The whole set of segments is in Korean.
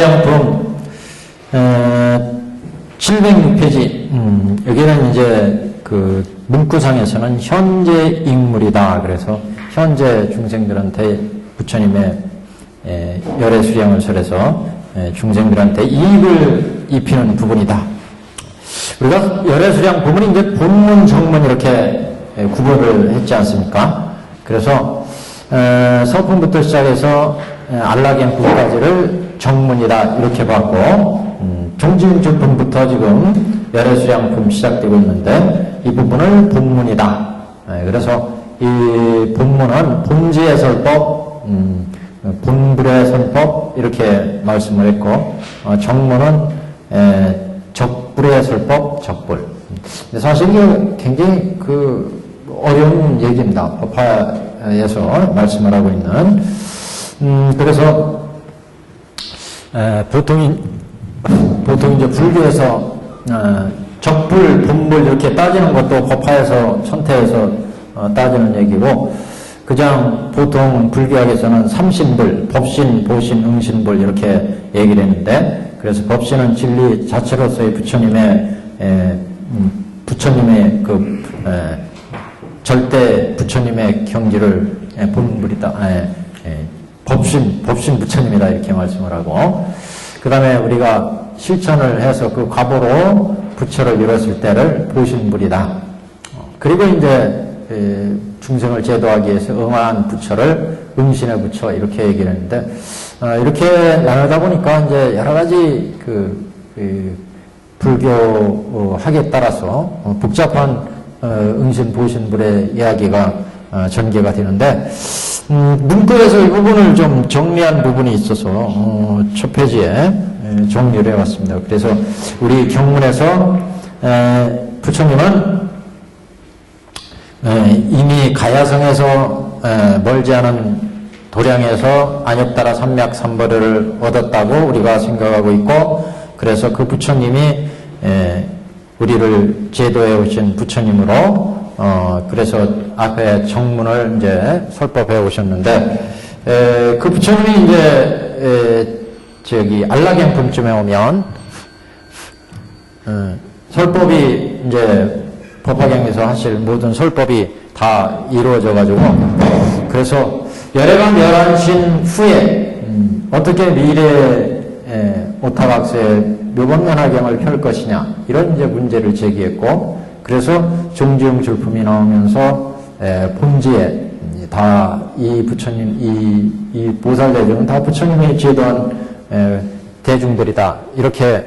열애수량품 706페이지 여기는 이제 그 문구상에서는 현재 인물이다. 그래서 현재 중생들한테 부처님의 열애수량을 설해서 중생들한테 이익을 입히는 부분이다. 우리가 열애수량 부분이 이제 본문, 정문 이렇게 구분을 했지 않습니까? 그래서 서품부터 시작해서 알라겐품까지를 정문이다 이렇게 봤고 종지중절품부터 지금 열애수량품 시작되고 있는데 이 부분을 본문이다. 그래서 이 본문은 본지의 설법, 본불의 선법 이렇게 말씀을 했고 정문은 적불의 설법, 적불. 사실 이게 굉장히 그 어려운 얘기입니다. 법화에서 말씀을 하고 있는. 그래서 보통 이제 불교에서 적불, 본불 이렇게 따지는 것도 법화에서 천태에서 따지는 얘기고, 그냥 보통 불교학에서는 삼신불, 법신, 보신, 응신불 이렇게 얘기를 했는데, 그래서 법신은 진리 자체로서의 부처님의 절대 부처님의 경지를 본불이다. 법신 부처님이다 이렇게 말씀을 하고, 그 다음에 우리가 실천을 해서 그 과보로 부처를 이뤘을 때를 보신불이다. 그리고 이제 중생을 제도하기 위해서 응한 부처를 응신의 부처 이렇게 얘기를 했는데, 이렇게 나누다 보니까 이제 여러 가지 불교학에 따라서 복잡한 응신 보신불의 이야기가 전개가 되는데, 문구에서 이 부분을 좀 정리한 부분이 있어서 첫 페이지에 정리를 해왔습니다. 그래서 우리 경문에서 부처님은 이미 가야성에서 멀지 않은 도량에서 안욕따라 삼맥 삼벌을 얻었다고 우리가 생각하고 있고, 그래서 그 부처님이 우리를 제도해 오신 부처님으로 그래서 앞에 정문을 이제 설법해 오셨는데, 그 부처님이 이제 저기 알라겐품쯤에 오면 설법이 이제 법화경에서 하실 모든 설법이 다 이루어져 가지고, 그래서 열애가 멸하신 후에 어떻게 미래에 오타각세 묘법면화경을 펼 것이냐 이런 이제 문제를 제기했고, 그래서 종지용 줄품이 나오면서 본지에 다 이 부처님 이 보살대중은 다 부처님이 제도한 대중들이다 이렇게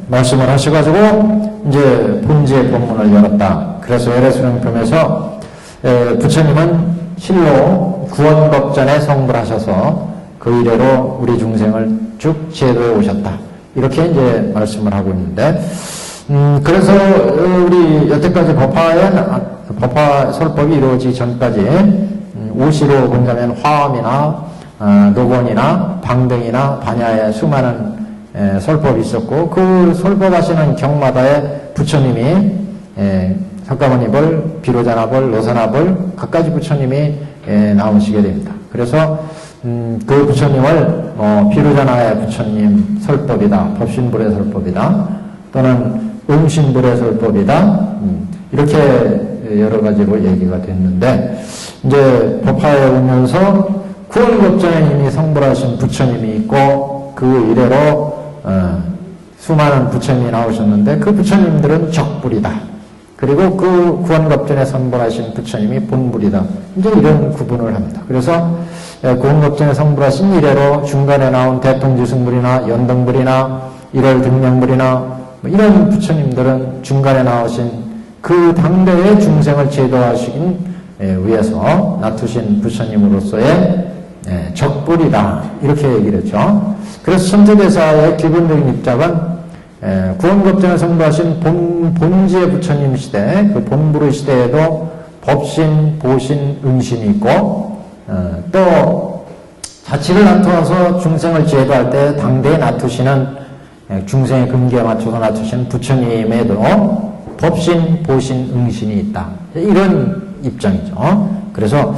말씀을 하셔가지고 이제 본지의 법문을 열었다. 그래서 열애수량품에서 부처님은 실로 구원법전에 성불하셔서 그 이래로 우리 중생을 쭉 제도해 오셨다. 이렇게 이제 말씀을 하고 있는데, 그래서 우리 여태까지 법화 설법이 이루어지기 전까지 오시로 본다면 화엄이나 녹원이나 방등이나 반야에 수많은 설법이 있었고, 그 설법하시는 경마다에 부처님이 석가모니벌, 비로자나벌, 노사나벌 각가지 부처님이 나오시게 됩니다. 그래서 그 부처님을 비로자나의 부처님 설법이다, 법신불의 설법이다, 또는 응신불의 설법이다, 이렇게 여러 가지로 얘기가 됐는데, 이제 법화에 오면서 구원법전에 이미 성불하신 부처님이 있고, 그 이래로 수많은 부처님이 나오셨는데 그 부처님들은 적불이다. 그리고 그 구원법전에 성불하신 부처님이 본불이다. 이제 이런 구분을 합니다. 그래서 구원법전에 성불하신 이래로 중간에 나온 대통지승불이나 연등불이나 일월등명불이나 이런 부처님들은 중간에 나오신 그 당대의 중생을 제도하시기 위해서 놔두신 부처님으로서의 적불이다. 이렇게 얘기를 했죠. 그래서 천태대사의 기본적인 입장은 구원법전에 성불하신 본지의 부처님 시대, 그 본불의 시대에도 법신, 보신, 응신이 있고, 또 자치를 놔두어서 중생을 제도할 때 당대에 놔두시는 중생의 근기에 맞춰서 놔두시는 부처님에도 법신, 보신, 응신이 있다. 이런 입장이죠. 그래서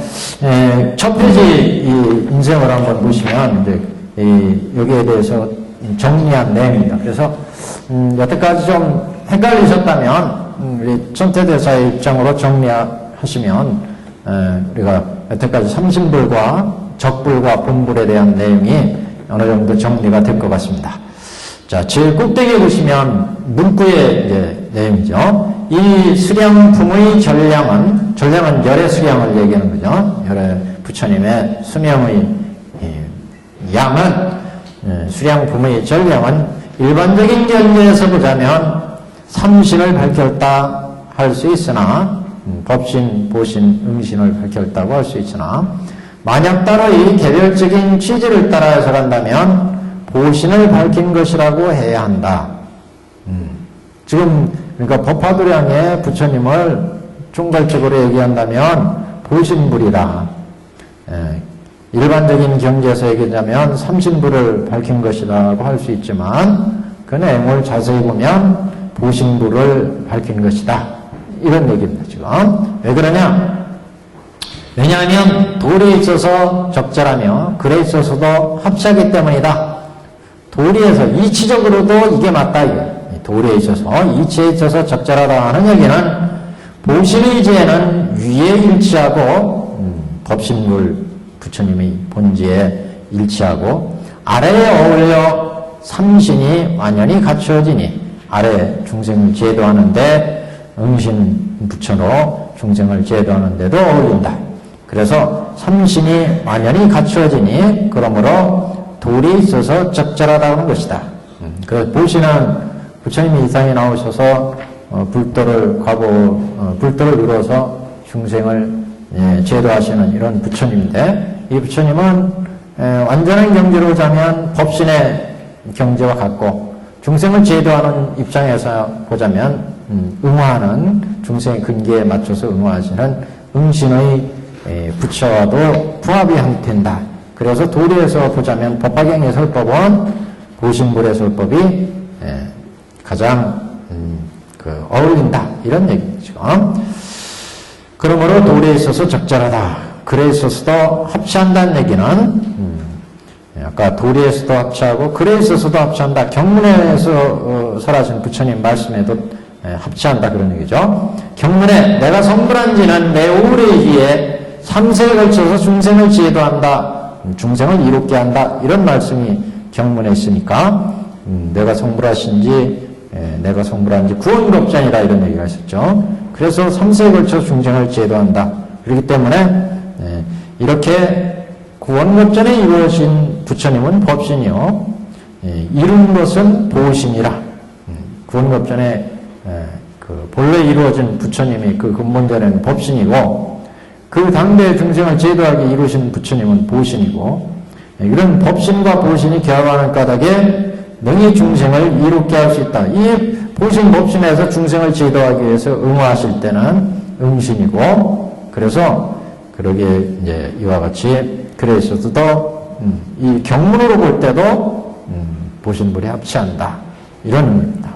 첫 페이지 이 인생을 한번 보시면 이제 여기에 대해서 정리한 내용입니다. 그래서 여태까지 좀 헷갈리셨다면 우리 천태대사의 입장으로 정리하시면 우리가 여태까지 삼신불과 적불과 본불에 대한 내용이 어느 정도 정리가 될 것 같습니다. 자, 제일 꼭대기에 보시면 문구의 이제 내용이죠. 이 수량품의 전량은 열의 수량을 얘기하는 거죠. 열의 부처님의 수명의 양은 수량품의 전량은 일반적인 견제에서 보자면 삼신을 밝혔다 할 수 있으나 법신, 보신, 응신을 밝혔다고 할 수 있으나 만약 따로 이 개별적인 취지를 따라 해석한다면 보신을 밝힌 것이라고 해야 한다. 지금 그러니까 법화도량의 부처님을 총괄적으로 얘기한다면 보신불이라. 일반적인 경제에서 얘기하자면 삼신불을 밝힌 것이라고 할 수 있지만 그 내용을 자세히 보면 보신불을 밝힌 것이다. 이런 얘기입니다. 지금 왜 그러냐? 왜냐하면 도리에 있어서 적절하며 글에 있어서도 합치하기 때문이다. 도리에서 이치적으로도 이게 맞다. 도리에 있어서 이치에 있어서 적절하다 하는 얘기는 보신의 지혜는 위에 일치하고 법신불 부처님의 본지에 일치하고 아래에 어울려 삼신이 완연히 갖추어지니 아래 중생을 제도하는데 응신 부처로 중생을 제도하는 데도 어울린다. 그래서 삼신이 완연히 갖추어지니 그러므로 도리에 있어서 적절하다는 것이다. 그 보시는 부처님이 이 땅에 나오셔서 불도를 이루어서 중생을 제도하시는 이런 부처님인데 이 부처님은 완전한 경지로 자면 법신의 경지와 같고 중생을 제도하는 입장에서 보자면 응화하는 중생의 근기에 맞춰서 응화하시는 응신의 부처와도 부합이 된다. 그래서 도리에서 보자면 법화경의 설법은 보신불의 설법이 가장 어울린다. 이런 얘기죠. 그러므로 도리에 있어서 적절하다. 글에 있어서도 합치한다는 얘기는 아까 도리에서도 합치하고 글에 있어서도 합치한다. 경문에서 설하신 부처님 말씀에도 합치한다. 그런 얘기죠. 경문에 내가 성불한 지는 내 오래기에 3세에 걸쳐서 중생을 제도한다. 중생을 이롭게 한다. 이런 말씀이 경문에 있으니까 내가 성불한 지 구원급전이다. 이런 얘기가 있었죠. 그래서 3세에 걸쳐 중생을 제도한다. 그렇기 때문에 이렇게 구원급전에 이루어진 부처님은 법신이요. 이룬 것은 보신이라. 구원급전에 본래 이루어진 부처님이 그 근본전에는 법신이고 그 당대 중생을 제도하게 이루신 부처님은 보신이고 이런 법신과 보신이 결합하는 까닭에 능히 중생을 이롭게 할 수 있다. 이 보신 법신에서 중생을 제도하기 위해서 응화하실 때는 응신이고 그래서 그러게 이제 이와 같이 글에 있어서도 이 경문으로 볼 때도 보신불이 합치한다. 이런 의미입니다.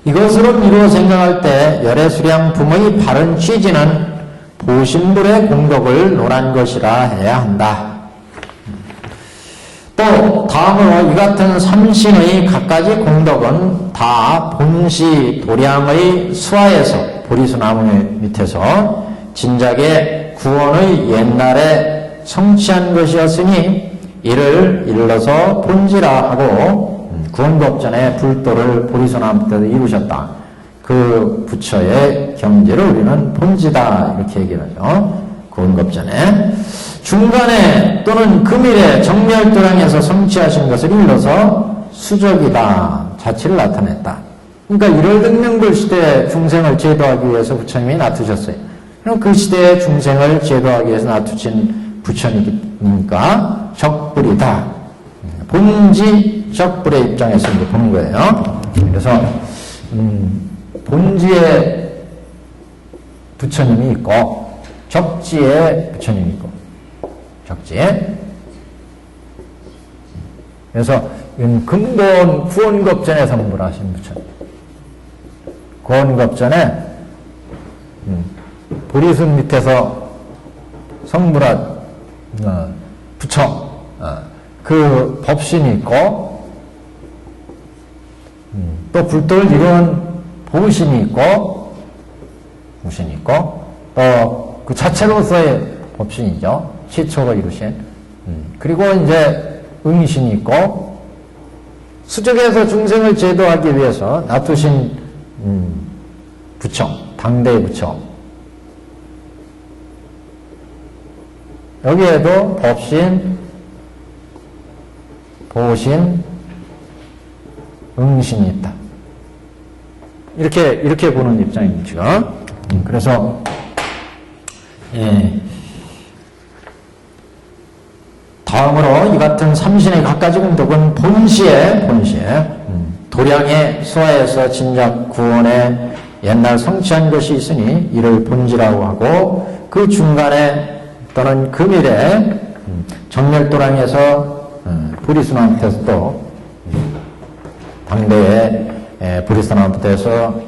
이것으로 미루어 생각할 때 열의 수량품의 바른 취지는 보신불의 공덕을 논한 것이라 해야 한다. 또 다음으로 이 같은 삼신의 갖가지 공덕은 다 본시 도량의 수하에서 보리수나무 밑에서 진작에 구원의 옛날에 성취한 것이었으니 이를 일러서 본지라 하고 구원급전에 불도를 보리수나무 밑에서 이루셨다. 그 부처의 경지를 우리는 본지다 이렇게 얘기를 하죠. 구원급전에 중간에 또는 금일에 정멸도량에서 성취하신 것을 일러서 수적이다. 자치를 나타냈다. 그러니까 1월 등명불 시대에 중생을 제도하기 위해서 부처님이 나투셨어요. 그럼 그 시대에 중생을 제도하기 위해서 나투신 부처님이니까 적불이다. 본지 적불의 입장에서 이제 보는 거예요. 그래서 본지에 부처님이 있고 적지에 부처님이 있고 적지에 그래서 근본 구원급전에 성불하신 부처님 구원급전에 보리순 밑에서 성불한 부처, 그 법신이 있고, 또 불도를 이루는 보신이 있고, 또 그 자체로서의 법신이죠. 시초가 이루신. 그리고 이제 응신이 있고, 수적에서 중생을 제도하기 위해서 놔두신 부처, 당대의 부처. 여기에도 법신, 보신, 응신이 있다. 이렇게 보는 입장입니다, 지금. 그래서, 다음으로 이 같은 삼신의 갖가지 공덕은 본시에, 도량의 수하에서 진작 구원에 옛날 성취한 것이 있으니 이를 본지라고 하고, 그 중간에 또는 금일에 정렬도량에서 부리스나한테서 또 당대의 부리스나한테서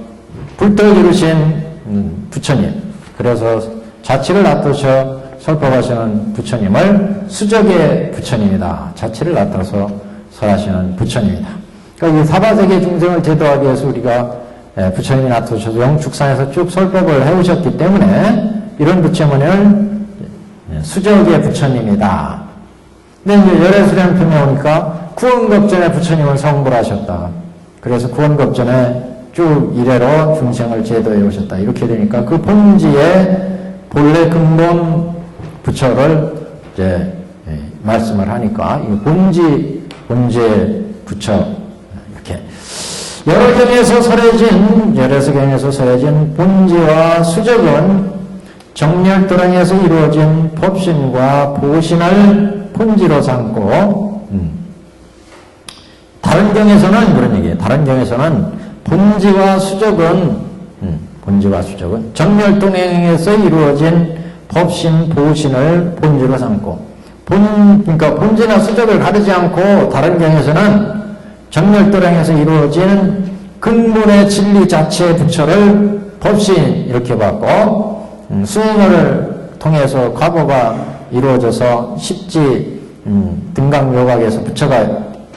불도를 이루신 부처님, 그래서 자치를 놔두셔 설법하시는 부처님을 수적의 부처님이다. 자치를 놔둬서 설하시는 부처님이다. 그러니까 이 사바세계 중생을 제도하기 위해서 우리가 부처님이 놔두셔서 영축상에서 쭉 설법을 해오셨기 때문에 이런 부처님을 수적의 부처님이다. 근데 이제 열애수련품에 오니까 구원겁전에 부처님을 성불하셨다. 그래서 구원겁전에 쭉 이래로 중생을 제도해 오셨다. 이렇게 되니까 그 본지의 본래 근본 부처를 이제 말씀을 하니까 이 본지의 부처 이렇게 여러 경에서 설해진 본지와 수적은 정렬도량에서 이루어진 법신과 보신을 본지로 삼고 다른 경에서는 그런 얘기예요. 다른 경에서는 본지와 수적은 정렬도량에서 이루어진 법신, 보신을 본지로 삼고 그러니까 본지나 수적을 가리지 않고 다른 경에서는 정렬도량에서 이루어진 근본의 진리 자체의 부처를 법신 이렇게 봤고 수행을 통해서 과보가 이루어져서 십지 등강묘각에서 부처가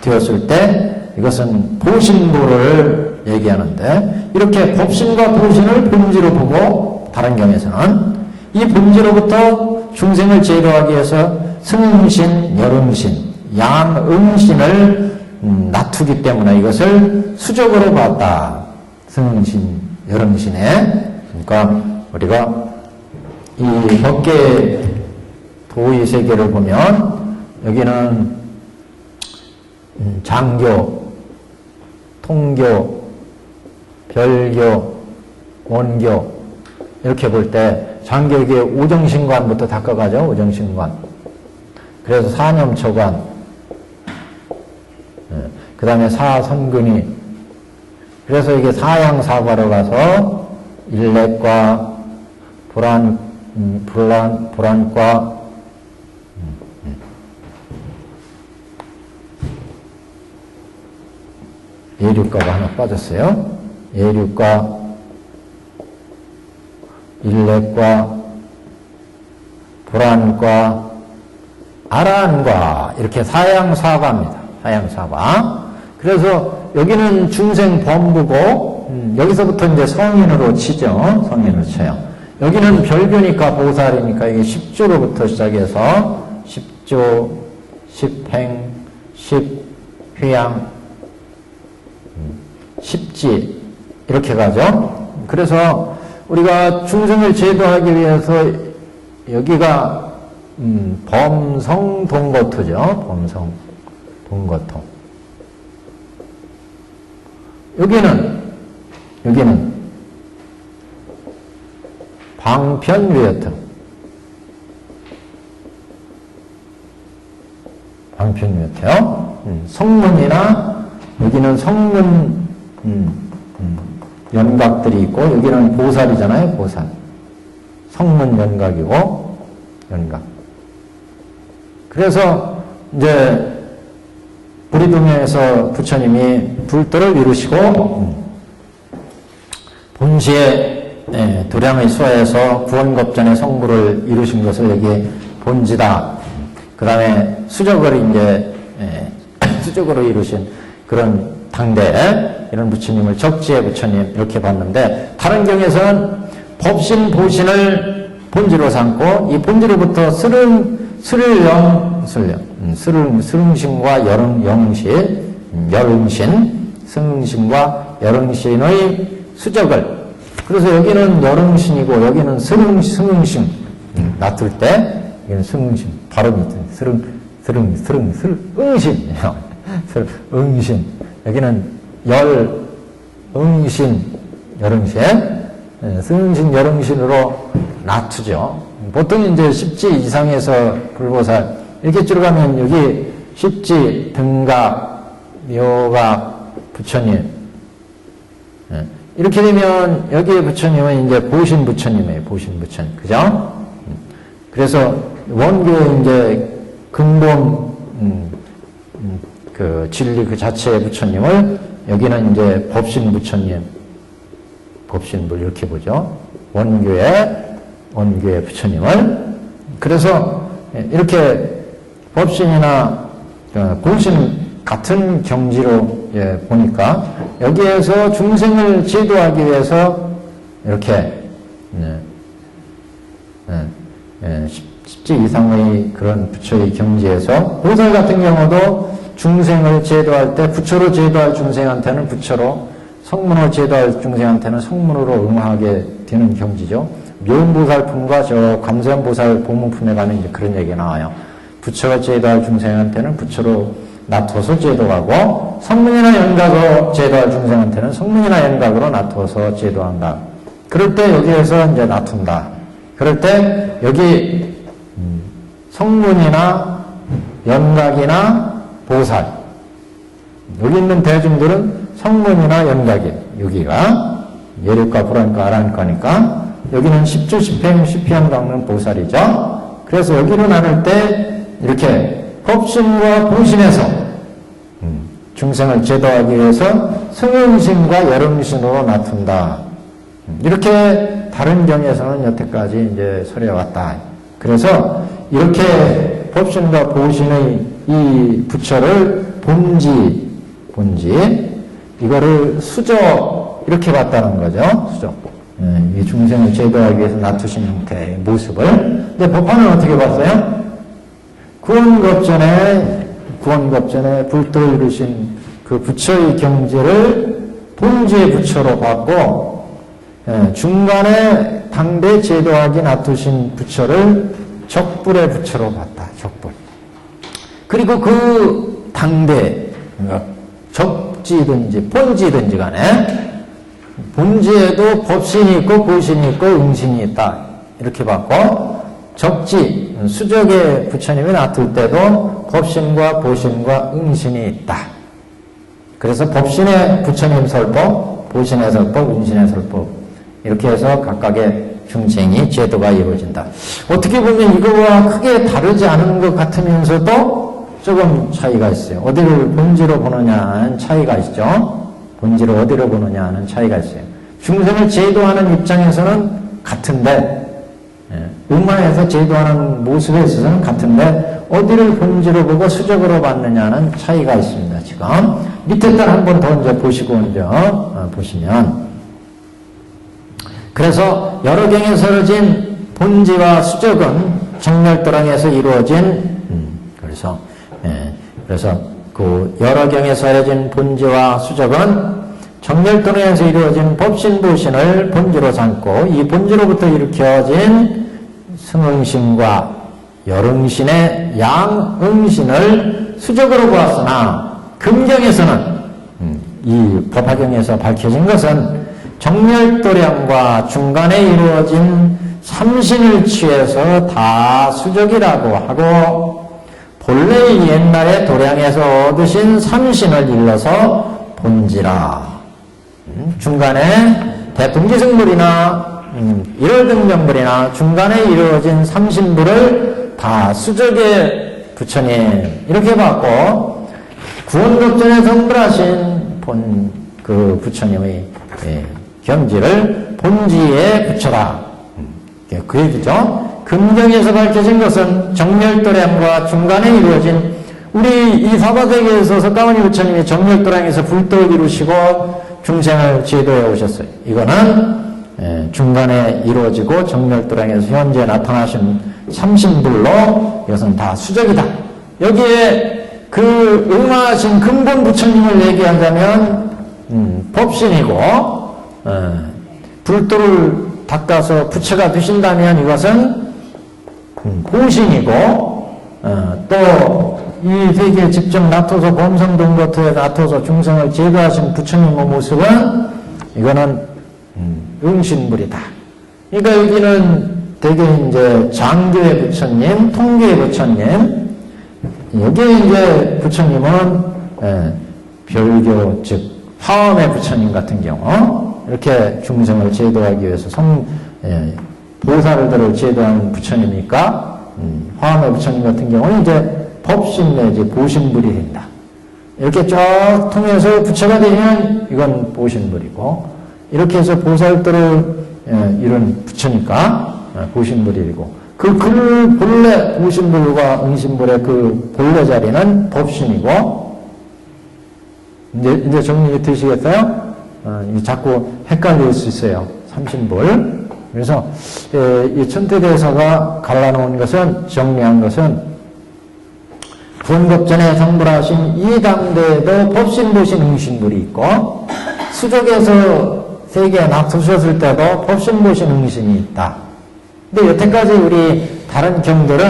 되었을 때 이것은 보신보를 얘기하는데 이렇게 법신과 보신을 본지로 보고 다른 경에서는 이 본지로부터 중생을 제도하기 위해서 승응신, 열응신, 양응신을 놔두기 때문에 이것을 수적으로 봤다. 승응신, 열응신에. 그러니까 우리가 이 법계 도의 세계를 보면 여기는 장교, 통교, 별교, 원교 이렇게 볼 때 장교에게 오정신관부터 닦아가죠. 오정신관. 그래서 사념초관, 그 다음에 사선근위. 그래서 이게 사양사과로 가서 일내과, 불안과, 예류과가 하나 빠졌어요. 예류과, 일내과, 불안과, 아란과 이렇게 사양사과입니다. 사양사과. 그래서 여기는 중생 범부고 여기서부터 이제 성인으로 치죠. 성인으로 쳐요. 여기는 별교니까 보살이니까 이게 10조로부터 시작해서 10조, 10행, 10휘양, 10지 이렇게 가죠. 그래서 우리가 중생을 제도하기 위해서 여기가 범성동거토죠. 범성동거토. 여기는 방편위어토. 방편위어토요. 성문이나 여기는 성문 연각들이 있고 여기는 보살이잖아요. 보살. 성문 연각이고 연각. 그래서 이제 부리동에서 부처님이 불도를 이루시고 본시에 도량의 수하에서 구원겁전의 성부를 이루신 것을 여기에 본지다. 그 다음에 수적을 이제 수적으로 이루신 그런 당대 이런 부처님을 적지의 부처님 이렇게 봤는데, 다른 경에서는 법신 보신을 본지로 삼고 이 본지로부터 스릉신과 여릉신, 승신과 여릉신의 수적을, 그래서 여기는 여릉신이고 여기는 승신, 놔둘 때 여기는 승신, 발음이 응신, 여기는 여릉신, 승신, 여릉신으로 놔두죠. 보통 이제 십지 이상에서 불보살 이렇게 들어가면 여기 십지, 등각, 묘각, 부처님 이렇게 되면 여기에 부처님은 이제 보신 부처님이에요. 보신 부처님, 그죠? 그래서 원교의 이제 근본 그 진리 그 자체의 부처님을 여기는 이제 법신 부처님, 법신불 이렇게 보죠. 원교의 부처님을. 그래서 이렇게 법신이나 보신 같은 경지로 보니까 여기에서 중생을 제도하기 위해서 이렇게 십지 이상의 그런 부처의 경지에서, 보살 같은 경우도 중생을 제도할 때 부처로 제도할 중생한테는 부처로, 성문으로 제도할 중생한테는 성문으로 응하게 되는 경지죠. 묘음보살품과 저 감세음보살 보문품에 가면 이제 그런 얘기가 나와요. 부처가 제도할 중생한테는 부처로 놔둬서 제도하고, 성문이나 연각으로 제도할 중생한테는 성문이나 연각으로 놔둬서 제도한다. 그럴 때 여기에서 이제 놔둔다. 그럴 때 여기 성문이나 연각이나 보살, 여기 있는 대중들은 성문이나 연각이, 여기가 예력과 불안과 아란과니까 여기는 십주, 십행, 십희양 닦는 보살이죠. 그래서 여기로 나눌 때 이렇게 법신과 보신에서 중생을 제도하기 위해서 승응신과 여름신으로 놔둔다. 이렇게 다른 경에서는 여태까지 이제 설해왔다. 그래서 이렇게 법신과 보신의 이 부처를 본지, 이거를 수적, 이렇게 봤다는 거죠. 수적. 이 중생을 제도하기 위해서 놔두신 형태의 모습을. 근데 법화는 어떻게 봤어요? 구원겁전에 불도 이루신 그 부처의 경지를 본지의 부처로 봤고, 중간에 당대 제도하기 놔두신 부처를 적불의 부처로 봤다. 적불. 그리고 그 당대, 그러니까 적지든지 본지든지 간에 본지에도 법신이 있고 보신이 있고 응신이 있다. 이렇게 봤고, 적지, 수적의 부처님이 놔둘 때도 법신과 보신과 응신이 있다. 그래서 법신의 부처님 설법, 보신의 설법, 응신의 설법, 이렇게 해서 각각의 중생이 제도가 이루어진다. 어떻게 보면 이거와 크게 다르지 않은 것 같으면서도 조금 차이가 있어요. 어디를 본지로 보느냐는 차이가 있죠. 본지를 어디로 보느냐는 차이가 있어요. 중생을 제도하는 입장에서는 같은데, 음화에서 제도하는 모습에 있어서는 같은데, 어디를 본지로 보고 수적으로 봤느냐는 차이가 있습니다. 지금 밑에 달 한 번 더 이제 보시고 이제 보시면, 그래서 여러 경에 설해진 본지와 수적은 정렬도량에서 이루어진, 그래서 그 여러 경에 설해진 본지와 수적은 정렬도량에서 이루어진 법신보신을 본지로 삼고, 이 본지로부터 일으켜진 승응신과 여릉신의 양응신을 수적으로 보았으나, 금경에서는 이 법화경에서 밝혀진 것은 정렬도량과 중간에 이루어진 삼신을 취해서 다 수적이라고 하고, 본래 옛날에 도량에서 얻으신 삼신을 일러서 본지라. 중간에 대통지승불이나 일월등명불이나 중간에 이루어진 삼신불을 다 수적의 부처님 이렇게 봤고, 구원급전에 성불하신 그 부처님의 경지를 본지의 부처다. 그 얘기죠. 금경에서 밝혀진 것은 정멸도량과 중간에 이루어진 우리 이 사바세계에서 석가모니 부처님이 정멸도량에서 불도를 이루시고 중생을 제도해 오셨어요. 이거는 중간에 이루어지고 정멸도량에서 현재 나타나신 삼신불로 이것은 다 수적이다. 여기에 그 응하신 근본 부처님을 얘기한다면 법신이고 불도를 닦아서 부처가 되신다면 이것은 보신이고 또 이 세계에 직접 나타서 범성동거토에 나타서 중생을 제도하신 부처님의 모습은 이거는 응신불이다. 그러니까 여기는 대개 이제 장교의 부처님, 통교의 부처님, 여기에 이제 부처님은 별교 즉 화엄의 부처님 같은 경우 이렇게 중생을 제도하기 위해서 보살들을 제도하는 부처님이니까 화엄의 부처님 같은 경우는 이제 법신 내지 보신불이 된다. 이렇게 쫙 통해서 부처가 되면 이건 보신불이고 이렇게 해서 보살들을 이룬 부처니까 보신불이고 그 본래 보신불과 응신불의 그 본래 자리는 법신이고 이제 정리 되시겠어요? 자꾸 헷갈릴 수 있어요. 삼신불. 그래서 이 천태대사가 갈라놓은 것은 정리한 것은 구원급전에 성불하신 이 당대에도 법신보신 응신불이 있고 수족에서 세계에 납두셨을 때도 법신보신 응신이 있다. 근데 여태까지 우리 다른 경들은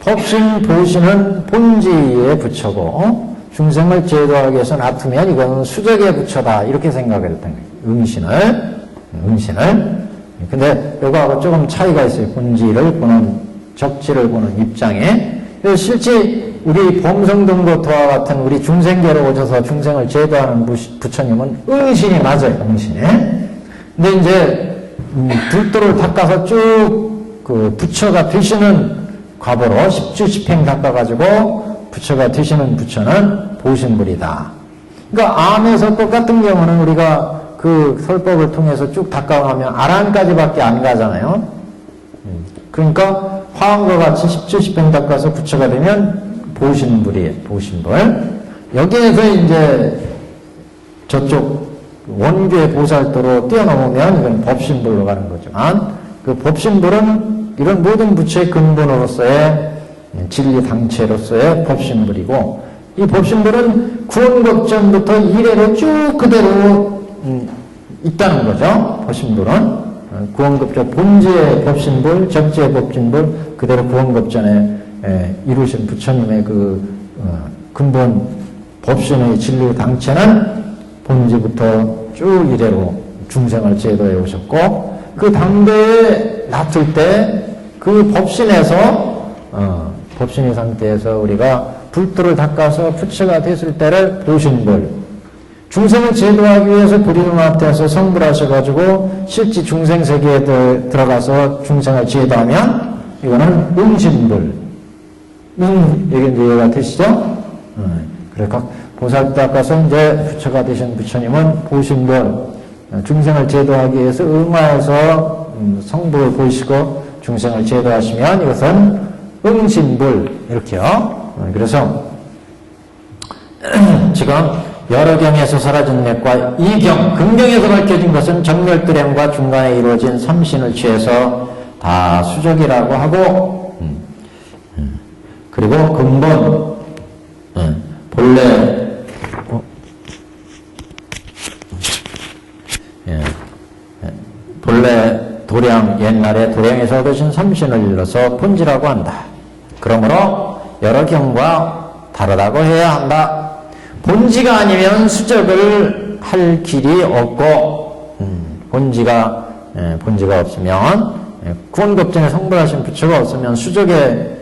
법신 보신은 본지의 부처고 중생을 제도하기 위해서 놔두면 이거는 수적의 부처다 이렇게 생각을 했던 거예요. 응신을. 근데 이거하고 조금 차이가 있어요. 본지를 보는 적지를 보는 입장에. 그래서 실제 우리 범성동거토와 같은 우리 중생계로 오셔서 중생을 제도하는 부처님은 응신이 맞아요. 응신이. 근데 이제 불도를 닦아서 쭉 그 부처가 되시는 과보로 십주십행 닦아가지고 부처가 되시는 부처는 보신불이다. 그러니까 암의 설법 같은 경우는 우리가 그 설법을 통해서 쭉 닦아가면 아란까지밖에 안 가잖아요. 그러니까 화엄과 같이 십주십행 닦아서 부처가 되면 보신불이에요. 보신불. 여기에서 이제 저쪽 원교의 보살도로 뛰어넘으면 이건 법신불로 가는 거지만 그 법신불은 이런 모든 부처의 근본으로서의 진리 당체로서의 법신불이고 이 법신불은 구원급전부터 이래로 쭉 그대로 있다는 거죠. 법신불은 구원급전 본지의 법신불, 적지의 법신불 그대로 구원급전에 이루신 부처님의 그 근본 법신의 진리 당체는 본지부터 쭉 이래로 중생을 제도해 오셨고 그 당대에 놔둘 때 그 법신에서 법신의 상태에서 우리가 불도를 닦아서 부처가 됐을 때를 보신불 중생을 제도하기 위해서 불이누마트에서 성불하셔가지고 실제 중생세계에 들어가서 중생을 제도하면 이거는 응신불 이게 이해가 되시죠? 그래 각 보살 닦아서 이제 부처가 되신 부처님은 보신불 중생을 제도하기 위해서 응하여서 성불을 보이시고 중생을 제도하시면 이것은 응신불 이렇게요. 그래서 지금 여러 경에서 사라진 맥과 이 경, 금경에서 밝혀진 것은 정멸도량과 중간에 이루어진 삼신을 취해서 다 수적이라고 하고 그리고 근본 본래 본래 도량 옛날에 도량에서 얻으신 삼신을 일러서 본지라고 한다. 그러므로 여러 경과 다르다고 해야 한다. 본지가 아니면 수적을 할 길이 없고 본지가 없으면 구원급전에 성불하신 부처가 없으면 수적의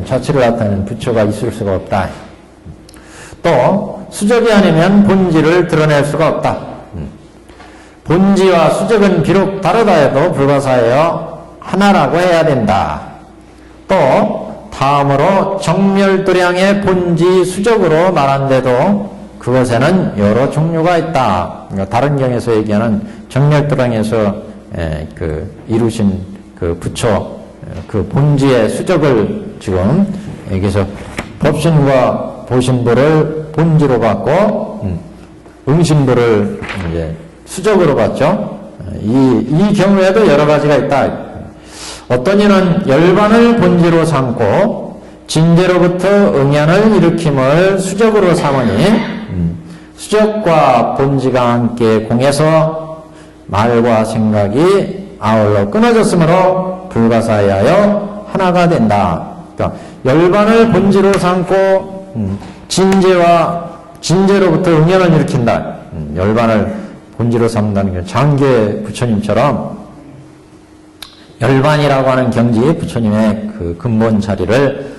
자체를 나타내는 부처가 있을 수가 없다. 또 수적이 아니면 본지를 드러낼 수가 없다. 본지와 수적은 비록 다르다 해도 불가사하여 하나라고 해야 된다. 또 다음으로 정멸도량의 본지 수적으로 말한데도 그것에는 여러 종류가 있다. 다른 경에서 얘기하는 정멸도량에서 이루신 그 부처 그 본지의 수적을 지금 여기서 법신과 보신부를 본지로 받고 응신부를 이제 수적으로 받죠. 이 경우에도 여러 가지가 있다. 어떤 이는 열반을 본지로 삼고 진제로부터 응연을 일으킴을 수적으로 삼으니 수적과 본지가 함께 공해서 말과 생각이 아울러 끊어졌으므로 불가사의하여 하나가 된다. 그러니까 열반을 본지로 삼고 진제로부터 응연을 일으킨다. 열반을 본지로 삼는다는 게 장계 부처님처럼 열반이라고 하는 경지 부처님의 그 근본 자리를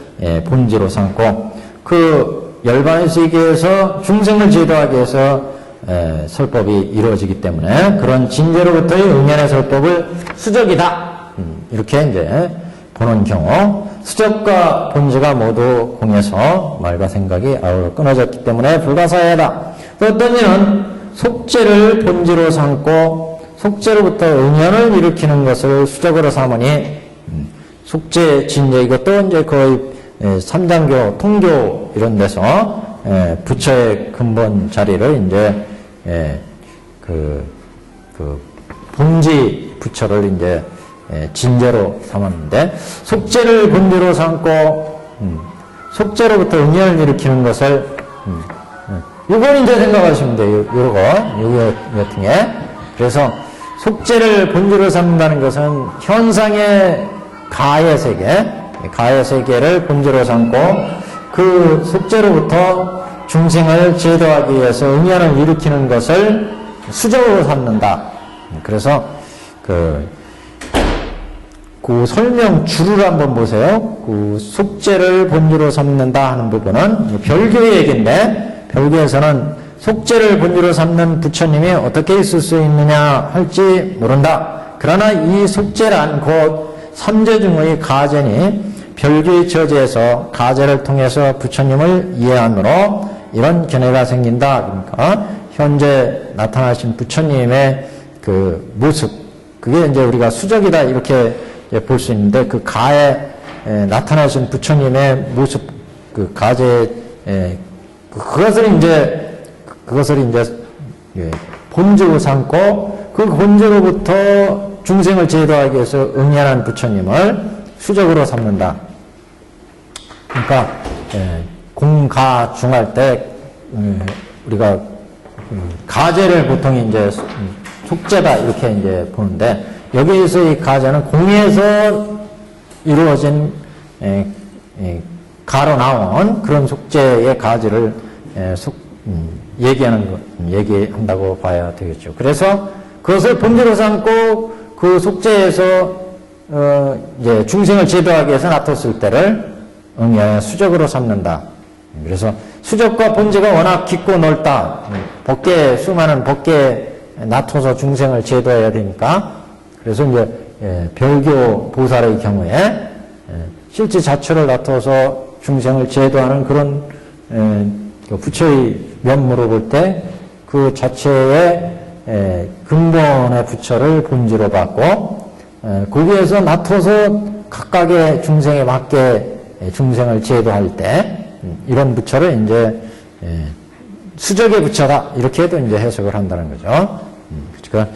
본지로 삼고 그 열반의 세계에서 중생을 제도하기 위해서 설법이 이루어지기 때문에 그런 진제로부터의 응연의 설법을 수적이다. 이렇게 이제 보는 경우 수적과 본지가 모두 공해서 말과 생각이 아울러 끊어졌기 때문에 불가사의하다. 어떤 이는 속죄를 본지로 삼고 속죄로부터 응연을 일으키는 것을 수적으로 삼으니 속죄, 진제 이것도 이제 거의 삼장교, 통교 이런 데서 부처의 근본 자리를 이제 그 본지 부처를 이제 진제로 삼았는데 속죄를 본지로 삼고 속죄로부터 응연을 일으키는 것을 이건 이제 생각하시면 돼요. 요거 같은 게. 그래서 속죄를 본지로 삼는다는 것은 현상의 가의 세계를 본지로 삼고 그 속죄로부터 중생을 제도하기 위해서 응연을 일으키는 것을 수적으로 삼는다. 그래서 그 설명 줄을 한번 보세요. 그 속죄를 본지로 삼는다 하는 부분은 별교의 얘기인데 별교에서는 속죄를 본지로 삼는 부처님이 어떻게 있을 수 있느냐 할지 모른다. 그러나 이 속죄란 곧 삼재 중의 가제니 별교의 처지에서 가제를 통해서 부처님을 이해함으로 이런 견해가 생긴다. 그러니까 현재 나타나신 부처님의 그 모습, 그게 이제 우리가 수적이다 이렇게 볼 수 있는데 그 가에 나타나신 부처님의 모습, 그 가제 그것을 이제 본주로 삼고 그 본주로부터 중생을 제도하기 위해서 응연한 부처님을 수적으로 삼는다. 그러니까 공가 중할 때 우리가 가제를 보통 이제 속죄다 이렇게 이제 보는데 여기에서 이 가제는 공에서 이루어진 가로 나온 그런 속죄의 가제를 얘기한다고 봐야 되겠죠. 그래서 그것을 본질로 삼고 그 속죄에서 이제 중생을 제도하기 위해서 놔뒀을 때를 응연의 수적으로 삼는다. 그래서 수적과 본지가 워낙 깊고 넓다. 수많은 법계에 놔둬서 중생을 제도해야 되니까. 그래서 이제 별교 보살의 경우에 실제 자체를 놔둬서 중생을 제도하는 그런 부처의 면모로 볼 때 그 자체의 근본의 부처를 본지로 받고 거기에서 놔둬서 각각의 중생에 맞게 중생을 제도할 때 이런 부처를 이제 수적의 부처다 이렇게도 이제 해석을 한다는 거죠. 그러니까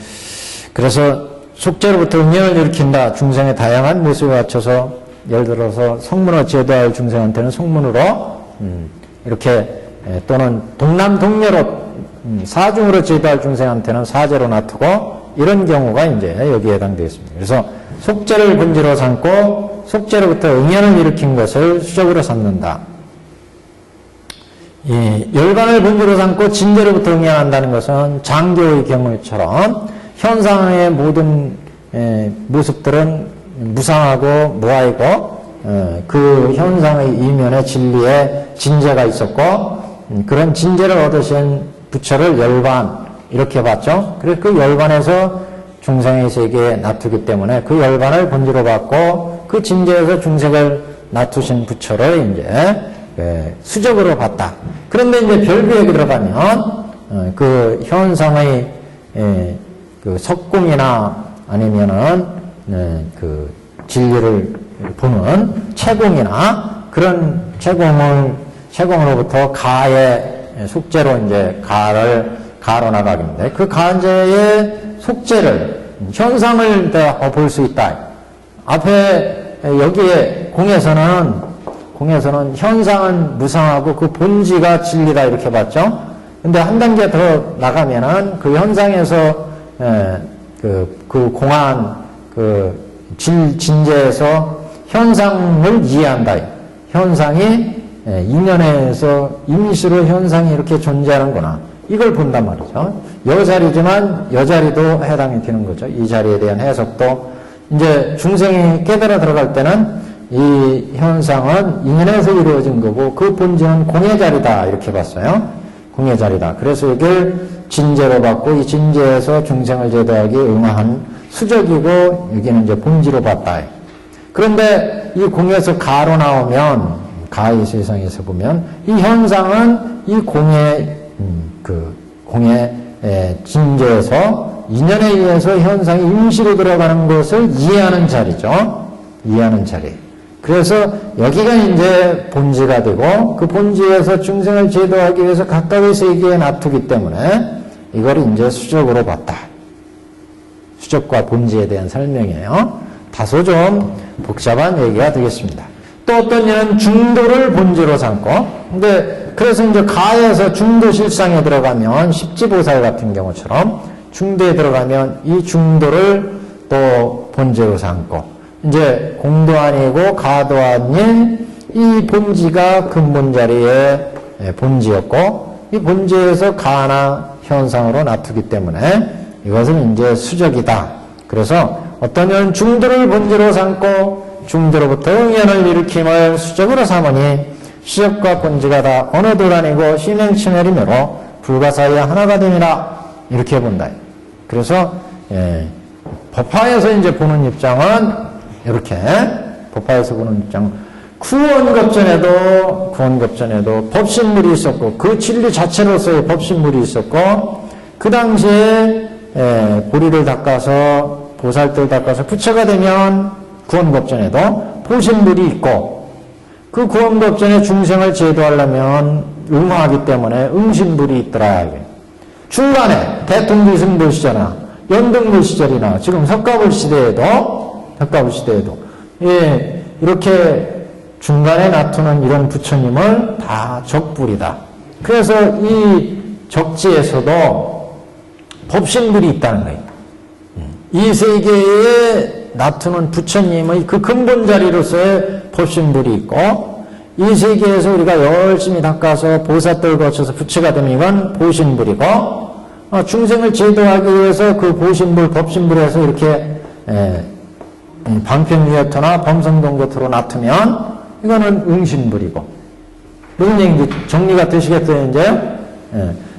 그래서 속죄로부터 응연을 일으킨다. 중생의 다양한 모습에 맞춰서 예를 들어서 성문을 제도할 중생한테는 성문으로 이렇게 또는 동남동녀로 사중으로 제도할 중생한테는 사제로 놔두고 이런 경우가 이제 여기에 해당되어 있습니다. 그래서 속죄를 본지로 삼고 속죄로부터 응연을 일으킨 것을 수적으로 삼는다. 열반을 본지로 삼고 진제로부터 응연한다는 것은 장교의 경우처럼 현상의 모든 모습들은 무상하고 무아이고 그 현상의 이면에 진리에 진제가 있었고 그런 진제를 얻으신 부처를 열반 이렇게 봤죠. 그래서 그 열반에서 중생의 세계에 놔두기 때문에 그 열반을 본지로 받고 그 진제에서 중생을 놔두신 부처를 이제 수적으로 봤다. 그런데 이제 별교에 들어가면 그 현상의 그 석궁이나 아니면은 그 진리를 보는 채공이나 그런 채공으로부터 가의 속죄로 이제 가로 나가겠는데 그 가제의 속죄를 현상을 볼 수 있다. 앞에 여기에 공에서는 현상은 무상하고 그 본지가 진리다 이렇게 봤죠. 근데 한 단계 더 나가면은 그 현상에서 그 공안 진제에서 현상을 이해한다. 현상이 인연에서 임시로 현상이 이렇게 존재하는구나. 이걸 본단 말이죠. 여자리지만 여자리도 해당이 되는 거죠. 이 자리에 대한 해석도 이제 중생이 깨달아 들어갈 때는 이 현상은 인연에서 이루어진 거고 그 본질은 공의 자리다 이렇게 봤어요. 공의 자리다. 그래서 이걸 진제로 봤고 이 진제에서 중생을 제도하기 응한 수적이고 여기는 이제 본지로 봤다. 그런데 이 공에서 가로 나오면 가의 세상에서 보면 이 현상은 이 공의 공의 진제에서 인연에 의해서 현상이 임시로 들어가는 것을 이해하는 자리죠. 이해하는 자리. 그래서 여기가 이제 본지가 되고 그 본지에서 중생을 제도하기 위해서 각각의 세계에 놔두기 때문에 이걸 이제 수적으로 봤다. 수적과 본지에 대한 설명이에요. 다소 좀 복잡한 얘기가 되겠습니다. 또 어떤 이는 중도를 본지로 삼고, 근데 그래서 이제 가에서 중도 실상에 들어가면 십지보살 같은 경우처럼 중도에 들어가면 이 중도를 또 본지로 삼고, 이제 공도 아니고 가도 아닌 이 본지가 근본 자리에 본지였고, 이 본지에서 가나 현상으로 놔두기 때문에 이것은 이제 수적이다. 그래서 어떤 이는 중도를 본지로 삼고 중도로부터 응연을 일으킴을 수적으로 삼으니 수적과 본지가 다 어느 도란이고 신행치멸이므로 불가사의 하나가 됨이라 이렇게 본다. 그래서 법화에서 이제 보는 입장은 이렇게 법화에서 보는 입장은 구원급전에도 법신물이 있었고 그 진리 자체로서의 법신물이 있었고 그 당시에 보리를 닦아서 보살들 닦아서 부처가 되면 구원급전에도 보신물이 있고 그 구원급전에 중생을 제도하려면 응하기 때문에 응신물이 있더라. 중간에 대통기승부 시절이나 연등부 시절이나 지금 석가불 시대에도 이렇게 중간에 나타나는 이런 부처님을 다 적불이다. 그래서 이 적지에서도 법신물이 있다는 거예요. 이 세계에 나타나는 부처님의 그 근본 자리로서의 법신물이 있고 이 세계에서 우리가 열심히 닦아서 보살들 거쳐서 부처가 되면 이건 보신물이고 중생을 제도하기 위해서 그 보신물, 법신물에서 이렇게 방편유효토나 범성동고토로 놔두면 이거는 응신물이고 무슨 얘기인지 정리가 되시겠어요 이제?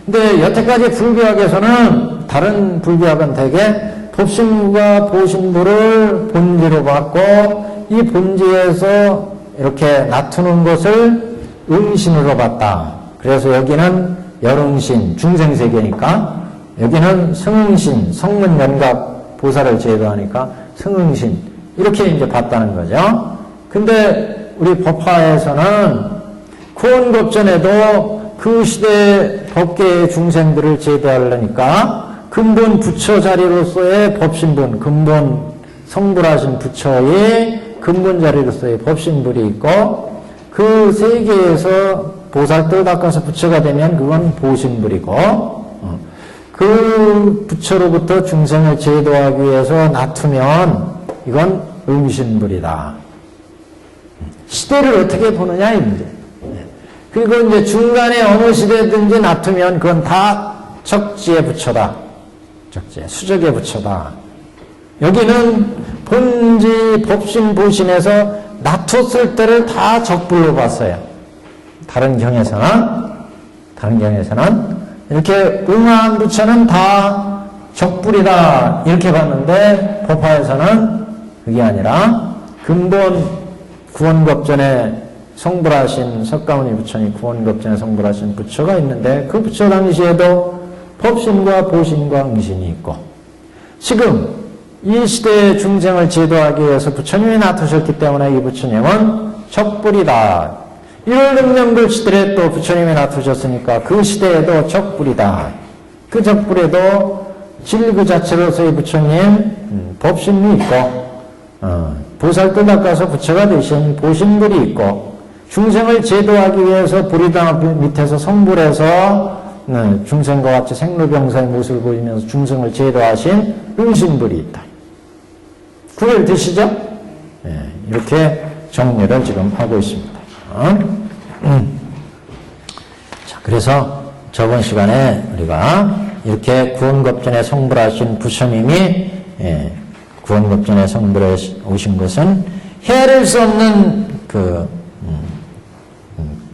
근데 여태까지 불교학에서는 다른 불교학은 대개 법신물과 보신물을 본지로 봤고 이 본지에서 이렇게 놔두는 것을 응신으로 봤다. 그래서 여기는 열응신, 중생세계니까 여기는 성응신, 성문연각 보살을 제도하니까 성응신 이렇게 이제 봤다는 거죠. 근데 우리 법화에서는 구원급전에도 그 시대 법계의 중생들을 제도하려니까 근본 부처 자리로서의 법신분, 근본 성불하신 부처의 근본 자리로서의 법신불이 있고 그 세계에서 보살들 닦아서 부처가 되면 그건 보신불이고 그 부처로부터 중생을 제도하기 위해서 놔두면 이건 응신불이다. 시대를 어떻게 보느냐 이 문제. 그리고 이제 중간에 어느 시대든지 놔두면 그건 다 적지의 부처다. 적지의 수적의 부처다. 여기는 본지 법신 보신에서 놔뒀을 때를 다 적불로 봤어요. 다른 경에서는 이렇게 응한 부처는 다 적불이다 이렇게 봤는데 법화에서는 그게 아니라 근본 구원급전에 성불하신 석가모니 부처님 구원급전에 성불하신 부처가 있는데 그 부처 당시에도 법신과 보신과 응신이 있고 지금 이 시대의 중생을 제도하기 위해서 부처님이 나타나셨기 때문에 이 부처님은 척불이다. 1월 등명불 시대에 또 부처님이 나타나셨으니까 그 시대에도 척불이다. 그 척불에도 질 그 자체로서의 부처님 법신이 있고 보살도 닦아서 부처가 되신 보신불이 있고 중생을 제도하기 위해서 불이다 밑에서 성불해서 중생과 같이 생로병사의 모습을 보이면서 중생을 제도하신 응신불이 있다. 그걸 드시죠? 이렇게 정리를 지금 하고 있습니다. 자, 그래서 저번 시간에 우리가 이렇게 구원급전에 성불하신 부처님이 구원급전에 성불해 오신 것은 헤아릴 수 없는 그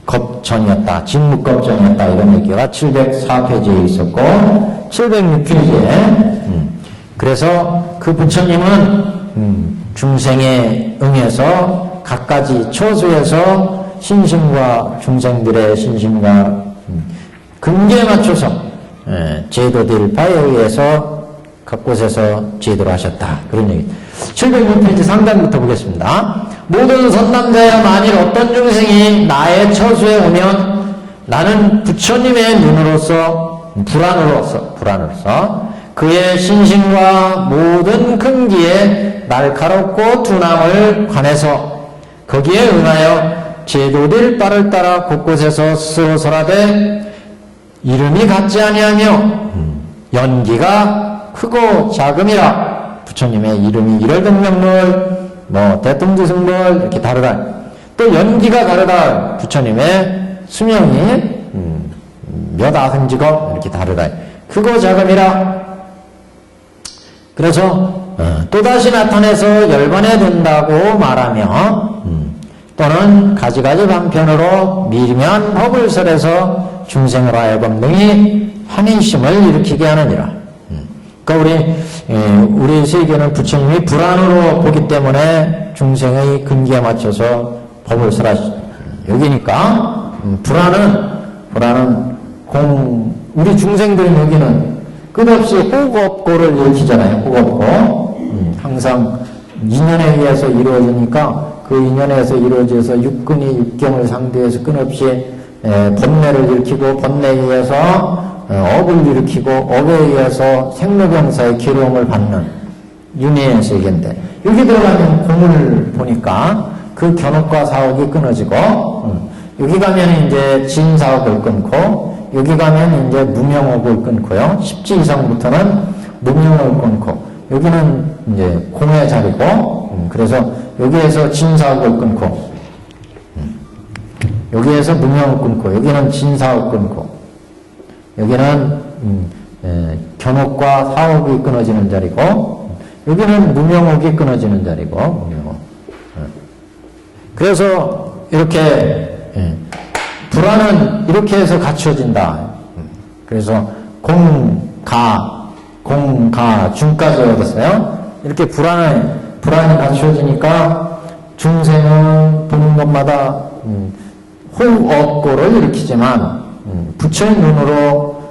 겁전이었다. 진묵겁전이었다. 이런 얘기가 704페이지에 있었고 706페이지에 그래서 그 부처님은 중생에 응해서 각가지 처소에서 신심과 중생들의 신심과 근기에 맞춰서 제도될 바에 의해서 각 곳에서 제도를 하셨다. 그런 얘기. 706페이지 상단부터 보겠습니다. 모든 선남자야 만일 어떤 중생이 나의 처소에 오면 나는 부처님의 눈으로서 불안으로서 그의 신심과 모든 근기에 날카롭고 둔함을 관해서 거기에 응하여 제도될 바를 따라 곳곳에서 스스로 설하되 이름이 같지 아니하며 연기가 크고 작음이라 부처님의 이름이 일월등명물 대통지승물 이렇게 다르다. 또 연기가 다르다. 부처님의 수명이 몇 아승직업 이렇게 다르다. 크고 작음이라. 그래서 또다시 나타내서 열반에 든다고 말하며 또는 가지가지 방편으로 미리면 법을 설해서 중생을 하여금 능히 환희심을 일으키게 하느니라. 그러니까 우리 세계는 부처님이 불안으로 보기 때문에 중생의 근기에 맞춰서 법을 설하시. 여기니까 불안은 우리 중생들은 여기는 끝없이 호겁고를 일으키잖아요. 호겁고 항상 인연에 의해서 이루어지니까 그 인연에서 이루어져서 육근이 육경을 상대해서 끝없이 번뇌를 일으키고 번뇌에 의해서 업을 일으키고 업에 의해서 생로병사의 괴로움을 받는 윤회의 세계인데 여기 들어가면 공을 보니까 그 견업과 사옥이 끊어지고 여기 가면 이제 진사옥을 끊고 여기 가면 이제 무명옥을 끊고요. 10지 이상부터는 무명옥을 끊고 여기는 이제 공의 자리고 그래서 여기에서 진사옥을 끊고 여기에서 무명옥을 끊고 여기는 진사옥을 끊고 여기는 견옥과 사옥이 끊어지는 자리고 여기는 무명옥이 끊어지는 자리고 무명옥. 그래서 이렇게 불안은 이렇게 해서 갖춰진다. 그래서 공가 중까지 얻었어요. 이렇게 불안이 갖춰지니까 중생은 보는 것마다 호흡고를 일으키지만 부처의 눈으로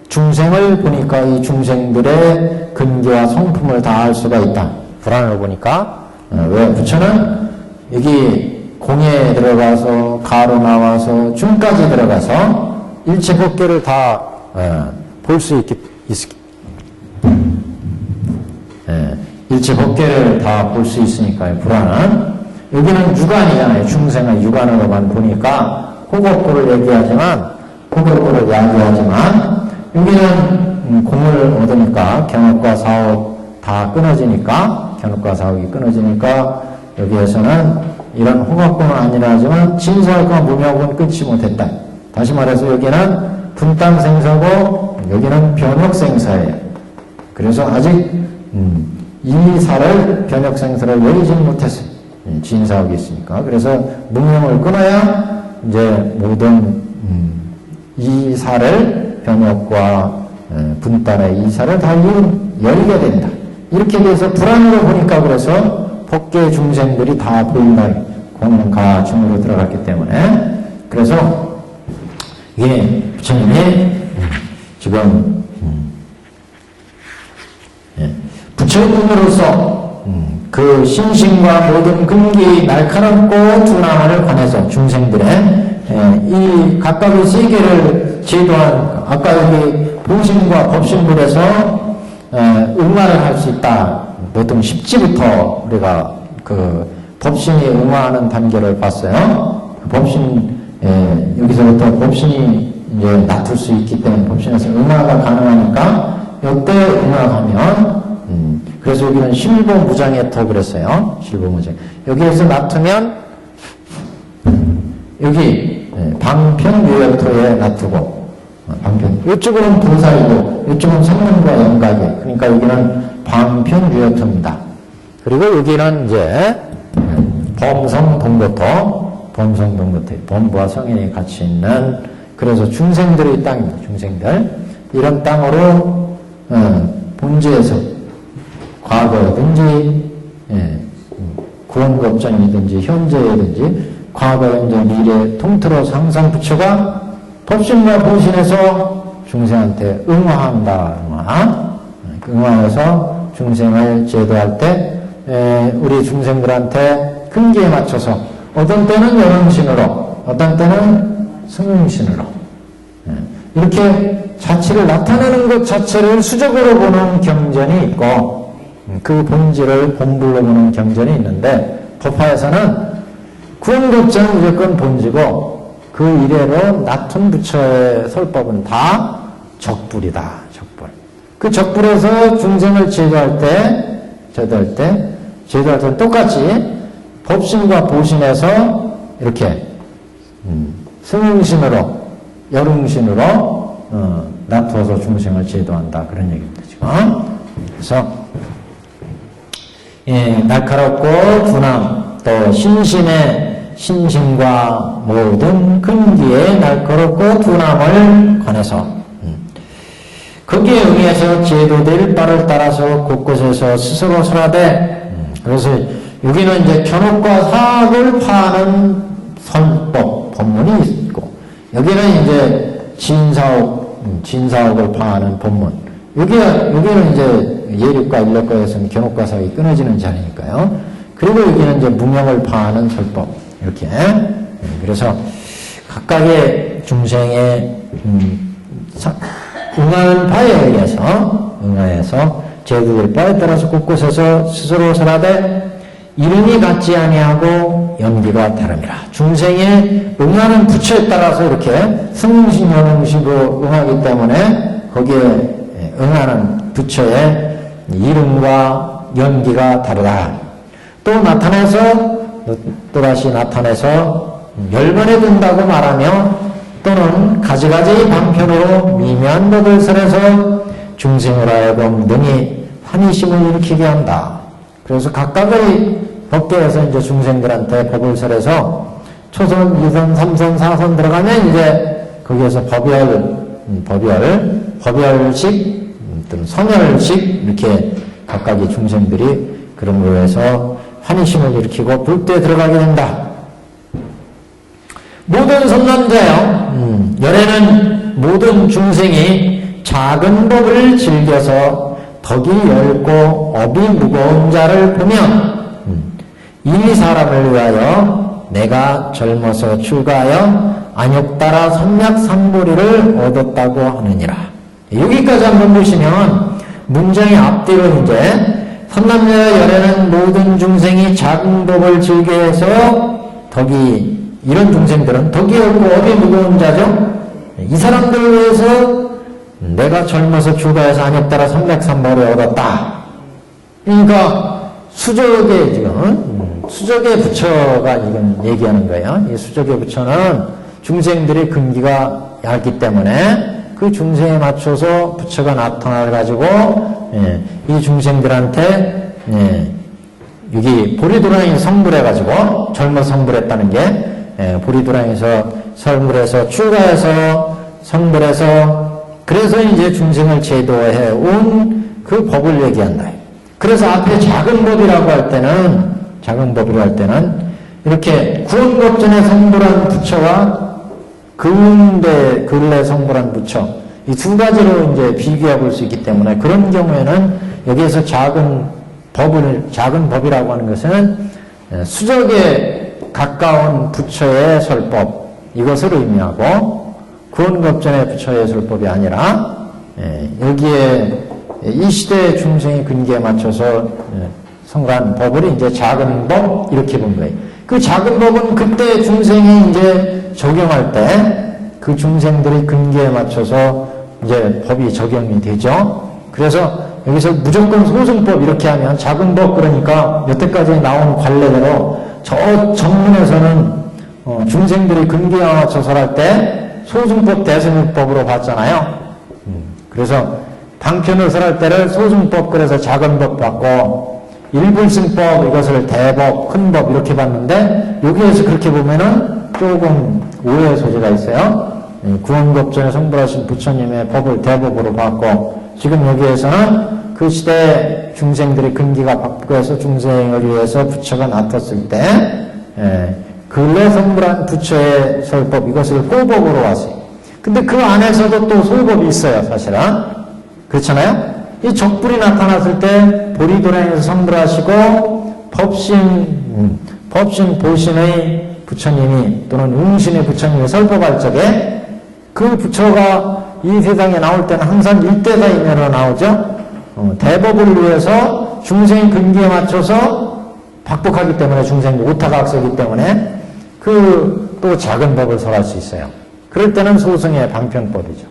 중생을 보니까 이 중생들의 근기와 성품을 다 알 수가 있다. 불안을 보니까 왜 부처는 여기 공에 들어가서 가로 나와서 중까지 들어가서 일체법계를 다 볼 수 일체법계를 다 볼 수 있으니까요. 불안은 여기는 육안이잖아요. 중생의 육안으로만 보니까 호겁고를 얘기하지만 여기는 공을 얻으니까 견옥과 사옥 다 끊어지니까 견옥과 사옥이 끊어지니까 여기에서는 이런 호겁고는 아니라 하지만 진사옥과 무명옥은 끊지 못했다. 다시 말해서 여기는 분당생사고 여기는 변혁생사예요. 그래서 아직 이 살을 변혁생사를 열리지 못했어요. 진사옥이 있으니까. 그래서 무명을 끊어야 이제 모든 이 살을 변혁과 분단의 이 살을 다 열리게 된다. 이렇게 돼서 불안으로 보니까 그래서 법계 중생들이 다 보인다. 공가 중으로 들어갔기 때문에. 그래서 이게 부처님이 지금 전문으로서 그 신신과 모든 금기 날카롭고 둔함을 관해서 중생들의 이 각각의 세계를 제도한 아까 여기 보신과 법신물에서 응화를 할 수 있다. 보통 10지부터 우리가 그 법신이 응화하는 단계를 봤어요. 법신 여기서부터 법신이 이제 낮출 수 있기 때문에 법신에서 응화가 가능하니까 이때 응화하면 그래서 여기는 실보무장의 터 그랬어요. 실보무장. 여기에서 놔두면 여기 방편유역토에 놔두고 방편. 이쪽은 보살이고 이쪽은 성문과 연각이. 그러니까 여기는 방편유역토입니다. 그리고 여기는 이제 범성동고토, 범성동고토. 범부와 성인이 같이 있는 그래서 중생들의 땅입니다. 중생들. 이런 땅으로 본지에서 과거든지 구원급전이든지 현재든지 과거, 현재, 미래 통틀어 상상 부처가 법신과 보신에서 중생한테 응화한다. 응화해서 중생을 제도할 때 우리 중생들한테 근기에 맞춰서 어떤 때는 영흥신으로 어떤 때는 승흥신으로 이렇게 자체를 나타내는 것 자체를 수적으로 보는 경전이 있고 그 본질을 본불로 보는 경전이 있는데 법화에서는 구원급전은 무조건 본지고 그 이래로 낮은 부처의 설법은 다 적불이다. 적불. 그 적불에서 중생을 제도할 때는 똑같이 법신과 보신에서 이렇게 승흥신으로 열흥신으로 놔두어서 중생을 제도한다. 그런 얘기입니다. 지금. 그래서 날카롭고 둔함 또 신신과 모든 근기에 날카롭고 둔함을 관해서 거기에 의해서 제도될 바를 따라서 곳곳에서 스스로 설하되 그래서 여기는 이제 견옥과 사학을 파하는 선법 법문이 있고 여기는 이제 진사옥을 파하는 법문 여기는 이제 예립과 인력과에서는 견옥과 사학이 끊어지는 자리니까요. 그리고 여기는 이제 무명을 파하는 설법 이렇게 그래서 각각의 중생의 응하는 바에 의해서 제도될 바에 따라서 곳곳에서 스스로 설하되 이름이 같지 아니하고 연기가 다릅니다. 중생의 응하는 부처에 따라서 이렇게 승신, 연흥식으로 응하기 때문에 거기에 응하는 부처의 이름과 연기가 다르다. 또 또다시 나타내서 열반에 든다고 말하며 또는 가지가지 방편으로 미묘한 법을 설해서 중생을 하여금 능히 환희심을 일으키게 한다. 그래서 각각의 법계에서 이제 중생들한테 법을 설해서 초선, 2선, 3선, 4선 들어가면 이제 거기에서 법열식, 또는 선열식 이렇게 각각의 중생들이 그런 거에서 환희심을 일으키고 불때에 들어가게 된다. 모든 선남자여 열애는 모든 중생이 작은 법을 즐겨서 덕이 얇고 업이 무거운 자를 보면 이 사람을 위하여 내가 젊어서 출가하여 안욕따라 선약삼보리를 얻었다고 하느니라. 여기까지 한번 보시면 문장의 앞뒤로 이제 선남자여 열애는 모든 중생이 작은 법을 즐겨서 이런 중생들은 덕이 없고 업이 무거운 자죠. 이 사람들을 위해서 내가 젊어서 출가해서 안욕따라 선약삼보리를 얻었다. 그러니까 수적의 부처가 이건 얘기하는 거예요. 이 수적의 부처는 중생들의 근기가 얇기 때문에 그 중생에 맞춰서 부처가 나타나가지고 이 중생들한테 여기 보리도랑이 성불해가지고 젊어서 성불했다는 게 보리도랑에서 성불해서 출가해서 성불해서 그래서 이제 중생을 제도해 온 그 법을 얘기한다. 그래서 앞에 작은 법이라고 할 때는 이렇게 구원법전에 성불한 부처와 근래 성불한 부처 이 두 가지로 이제 비교해 볼 수 있기 때문에 그런 경우에는 여기에서 작은 법이라고 하는 것은 수적에 가까운 부처의 설법, 이것을 의미하고, 구원급전의 부처의 설법이 아니라, 여기에 이 시대의 중생의 근기에 맞춰서 성간 법을 이제 작은 법, 이렇게 본 거예요. 그 작은 법은 그때 중생이 이제 적용할 때, 그 중생들의 근기에 맞춰서 이제 법이 적용이 되죠. 그래서 여기서 무조건 소승법 이렇게 하면 작은 법, 그러니까 여태까지 나온 관례대로 저 정문에서는 중생들이 근기에 맞춰서 할 때 소승법, 대승법으로 봤잖아요. 그래서 방편을 설할 때를 소승법, 그래서 작은 법 봤고, 일불승법, 이것을 대법, 큰 법 이렇게 봤는데, 여기에서 그렇게 보면은 조금 오해의 소지가 있어요. 구원급전에 성불하신 부처님의 법을 대법으로 봤고, 지금 여기에서는 그 시대 중생들의 근기가 바쁘고해서 중생을 위해서 부처가 나탔을 때, 근래 성불한 부처의 설법, 이것을 꼬법으로 왔어요. 근데 그 안에서도 또 소법이 있어요, 사실은. 그렇잖아요? 이 적불이 나타났을 때 보리도량에서 성불하시고 법신 보신의 부처님이 또는 웅신의 부처님이 설법할 적에 그 부처가 이 세상에 나올 때는 항상 일대사인으로 나오죠. 대법을 위해서 중생의 근기에 맞춰서 박복하기 때문에 중생이 오타가 악서기 때문에 그 또 작은 법을 설할 수 있어요. 그럴 때는 소승의 방편법이죠.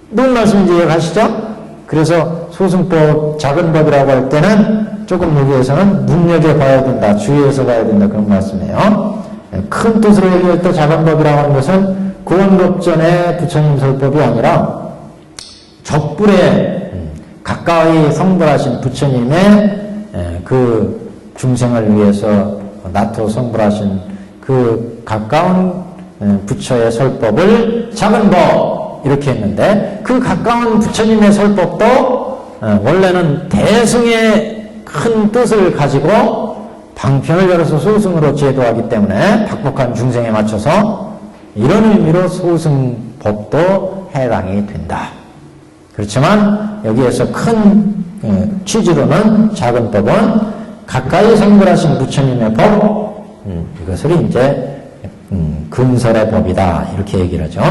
무슨 말씀인지 이해가시죠? 그래서 소승법, 작은 법이라고 할 때는 조금 여기에서는 눈여겨봐야 된다, 주의해서 봐야 된다, 그런 말씀이에요. 큰 뜻으로 얘기할 때 작은 법이라고 하는 것은 구원급전의 부처님 설법이 아니라 적불에 가까이 성불하신 부처님의 그 중생을 위해서 나토 성불하신 그 가까운 부처의 설법을 작은 법 이렇게 했는데, 그 가까운 부처님의 설법도 원래는 대승의 큰 뜻을 가지고 방편을 열어서 소승으로 제도하기 때문에 박복한 중생에 맞춰서 이런 의미로 소승법도 해당이 된다. 그렇지만 여기에서 큰 취지로는 작은 법은 가까이 성불하신 부처님의 법, 이것을 이제 근설의 법이다, 이렇게 얘기를 하죠.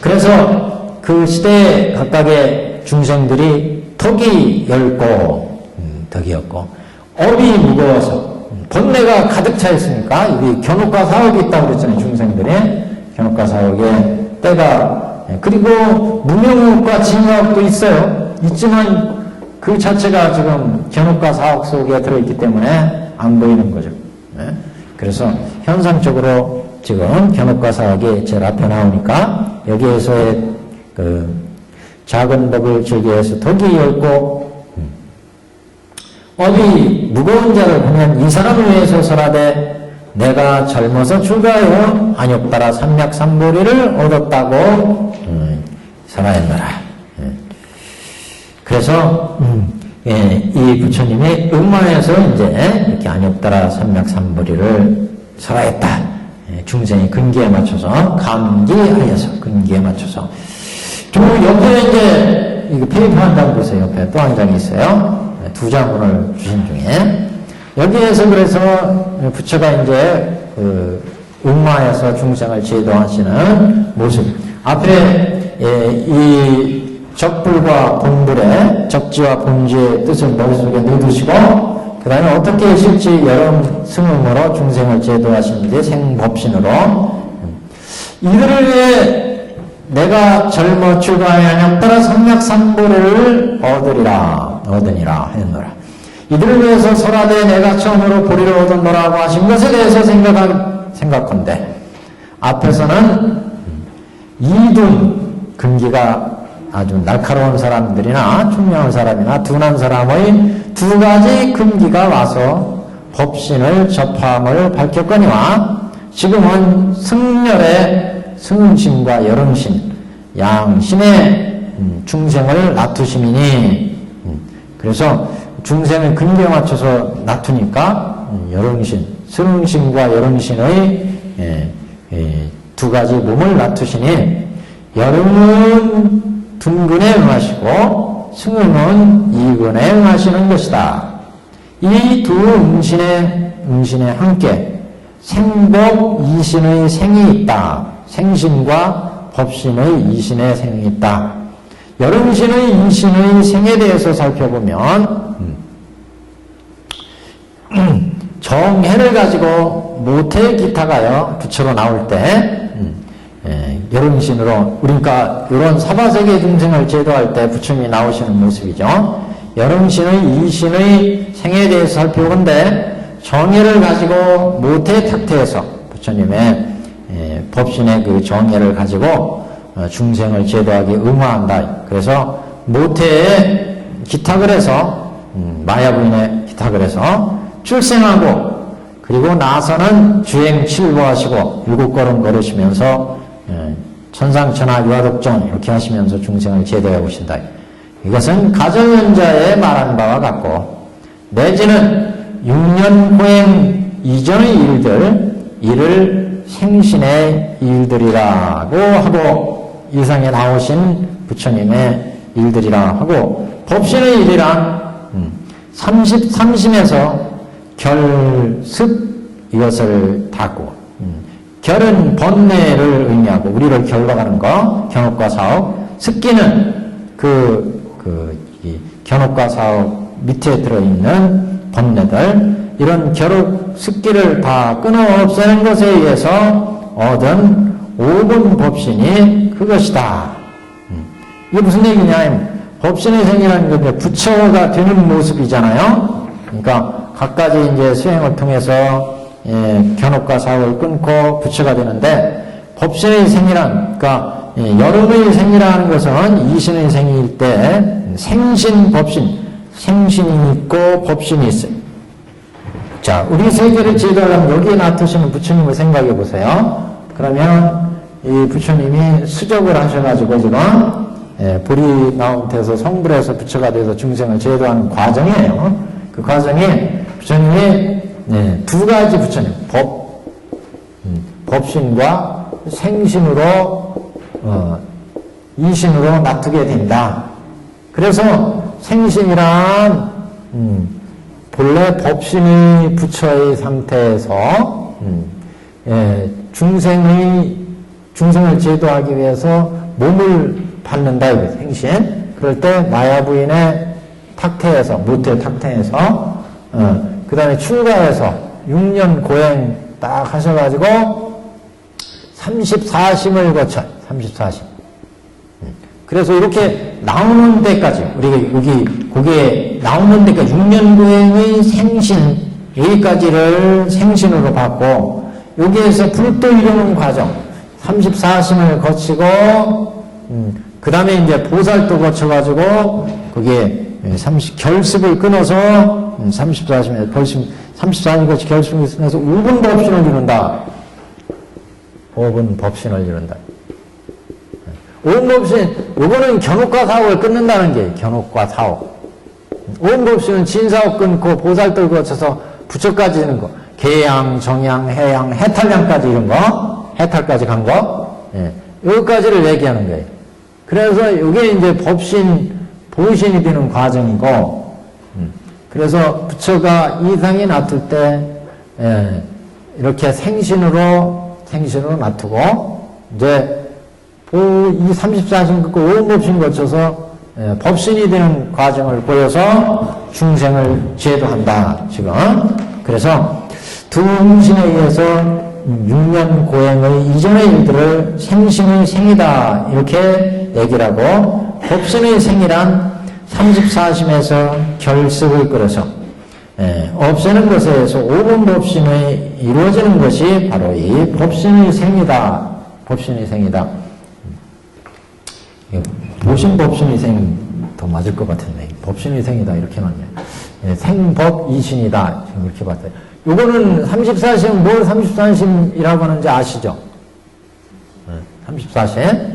그래서 그 시대에 각각의 중생들이 덕이 엷고 업이 무거워서 번뇌가 가득 차 있으니까, 이게 견옥과 사옥이 있다고 그랬잖아요. 중생들이 견옥과 사옥에 때가, 그리고 무명옥과 징화옥도 있어요. 있지만 그 자체가 지금 견옥과 사옥 속에 들어있기 때문에 안 보이는 거죠. 그래서 현상적으로 지금 견옥과 사옥이 제일 앞에 나오니까 여기에서의 그 작은 법을 즐겨해서 덕이 엷고 업이 무거운 자를 보면 이 사람을 위해서 설하되 내가 젊어서 출가하여 안욕따라 삼략삼보리를 얻었다고 설하였노라. 그래서 이 부처님이 음마에서 이제 이렇게 안욕따라 삼략삼보리를 설하였다. 중생의 근기에 맞춰서, 감기하여서 근기에 맞춰서. 저 옆에 이제 이거 페이퍼 한 장 보세요. 옆에 또 한 장이 있어요. 두 장을 주신 중에 여기에서 그래서 부처가 이제 그 음마에서 중생을 제도하시는 모습, 앞에 이 적불과 본불의 적지와 본지의 뜻을 머릿속에 넣어두시고, 그 다음에 어떻게 실지 여러 승음으로 중생을 제도하시는지 생법신으로 이들을 위해 내가 젊어 출가하여 따라 삼략삼보리를 얻으니라 했노라. 이들을 위해서 설하되 내가 처음으로 보리를 얻었노라고 하신 것에 대해서 생각한데, 앞에서는 이둔 근기가 아주 날카로운 사람들이나 총명한 사람이나 둔한 사람의 두 가지 근기가 와서 법신을 접함을 밝혔거니와, 지금은 승렬의 승은신과 여릉신, 양신의 중생을 낳투심이니, 그래서 중생을 근기에 맞춰서 낳투니까 여릉신, 승은신과 여릉신의 두 가지 몸을 낳투시니, 여릉은 둔근에 응하시고 승응은 이근에 응하시는 것이다. 이 두 응신에 함께 생법 이신의 생이 있다. 생신과 법신의 이신의 생이 있다. 열응신의 이신의 생에 대해서 살펴보면 정해를 가지고 모태 기타가요 부처로 나올 때 열응신으로 그러니까 이런 사바세계 중생을 제도할 때 부처님이 나오시는 모습이죠. 열응신의 이신의 생에 대해서 살펴보는데 정해를 가지고 모태 탁태에서 부처님의 법신의 그 정해를 가지고 중생을 제도하기 응화한다. 그래서 모태에 기탁을 해서 마야부인의 기탁을 해서 출생하고 그리고 나서는 주행 칠보하시고 일곱 걸음 걸으시면서 천상천하 유화독정 이렇게 하시면서 중생을 제도해 오신다. 이것은 가정연자에 말한 바와 같고 내지는 6년 호행 이전의 이를 생신의 일들이라고 하고 이상에 나오신 부처님의 일들이라 하고 법신의 일이란 33심에서 결습 이것을 닫고 결은 번뇌를 의미하고 우리를 결박하는 거 견옥과 사옥 습기는 이 견옥과 사옥 밑에 들어있는 번뇌들 이런 결옥 습기를 다 끊어 없애는 것에 의해서 얻은 오분 법신이 그것이다. 이게 무슨 얘기냐? 법신의 생이라는 건데 부처가 되는 모습이잖아요. 그러니까 각가지 이제 수행을 통해서 견옥과 사옥을 끊고 부처가 되는데 법신의 생이란 그러니까 여름의 생이라는 것은 이신의 생일 때 생신 법신 생신이 있고 법신이 있어요. 자, 우리 세계를 제도하려면 여기에 나타나시는 부처님을 생각해 보세요. 그러면 이 부처님이 수적을 하셔가지고 지금 불이 나온 데서 성불에서 부처가 돼서 중생을 제도하는 과정이에요. 그 과정에 부처님이 두 가지 부처님, 법신과 생신으로 이신으로 놔두게 된다. 그래서 생신이란 본래 법신이 부처의 상태에서 중생을 제도하기 위해서 몸을 받는다. 이거 생신. 그럴 때 마야부인의 탁태에서 모태 탁태에서 그 다음에 출가해서 6년 고행 딱 하셔가지고 34심을 거쳐 34심. 그래서 이렇게 나오는 데까지 우리가 거기에 나오는 데까지 6년 고행의 생신 여기까지를 생신으로 받고 여기에서 불도 이루는 과정 34심을 거치고 그 다음에 이제 보살도 거쳐가지고 거기에 결습을 끊어서 34심에 벌심 34심 거치 결습을 끊어서 5분 법신을 이룬다. 5분 법신을 이룬다. 5분 법신, 요거는 견옥과 사옥을 끊는다는 게 견옥과 사옥. 5분 법신은 진사옥 끊고 보살도 거쳐서 부처까지 이런 거. 계양, 정양, 해양, 해탈량까지 이런 거. 해탈까지 간 거. 여기까지를 얘기하는 거예요. 그래서 이게 이제 법신, 보신이 되는 과정이고, 그래서 부처가 이상이 놔둘 때, 이렇게 생신으로 놔두고, 이제, 이 34신 긋고 5분 법신 거쳐서, 법신이 되는 과정을 보여서 중생을 제도한다, 지금. 그래서 두 응신에 의해서 6년 고행의 이전의 일들을 생신의 생이다, 이렇게 얘기를 하고, 법신의 생이란 34심에서 결습을 끌어서 없애는 것에 의해서 5분 법신이 이루어지는 것이 바로 이 법신의 생이다. 법신의 생이다. 보신 법신의 생 더 맞을 것 같은데 법신의 생이다 이렇게 맞네. 생법 이신이다 지금 이렇게 봤어요. 요거는 34심 뭘 34심이라고 하는지 아시죠? 34심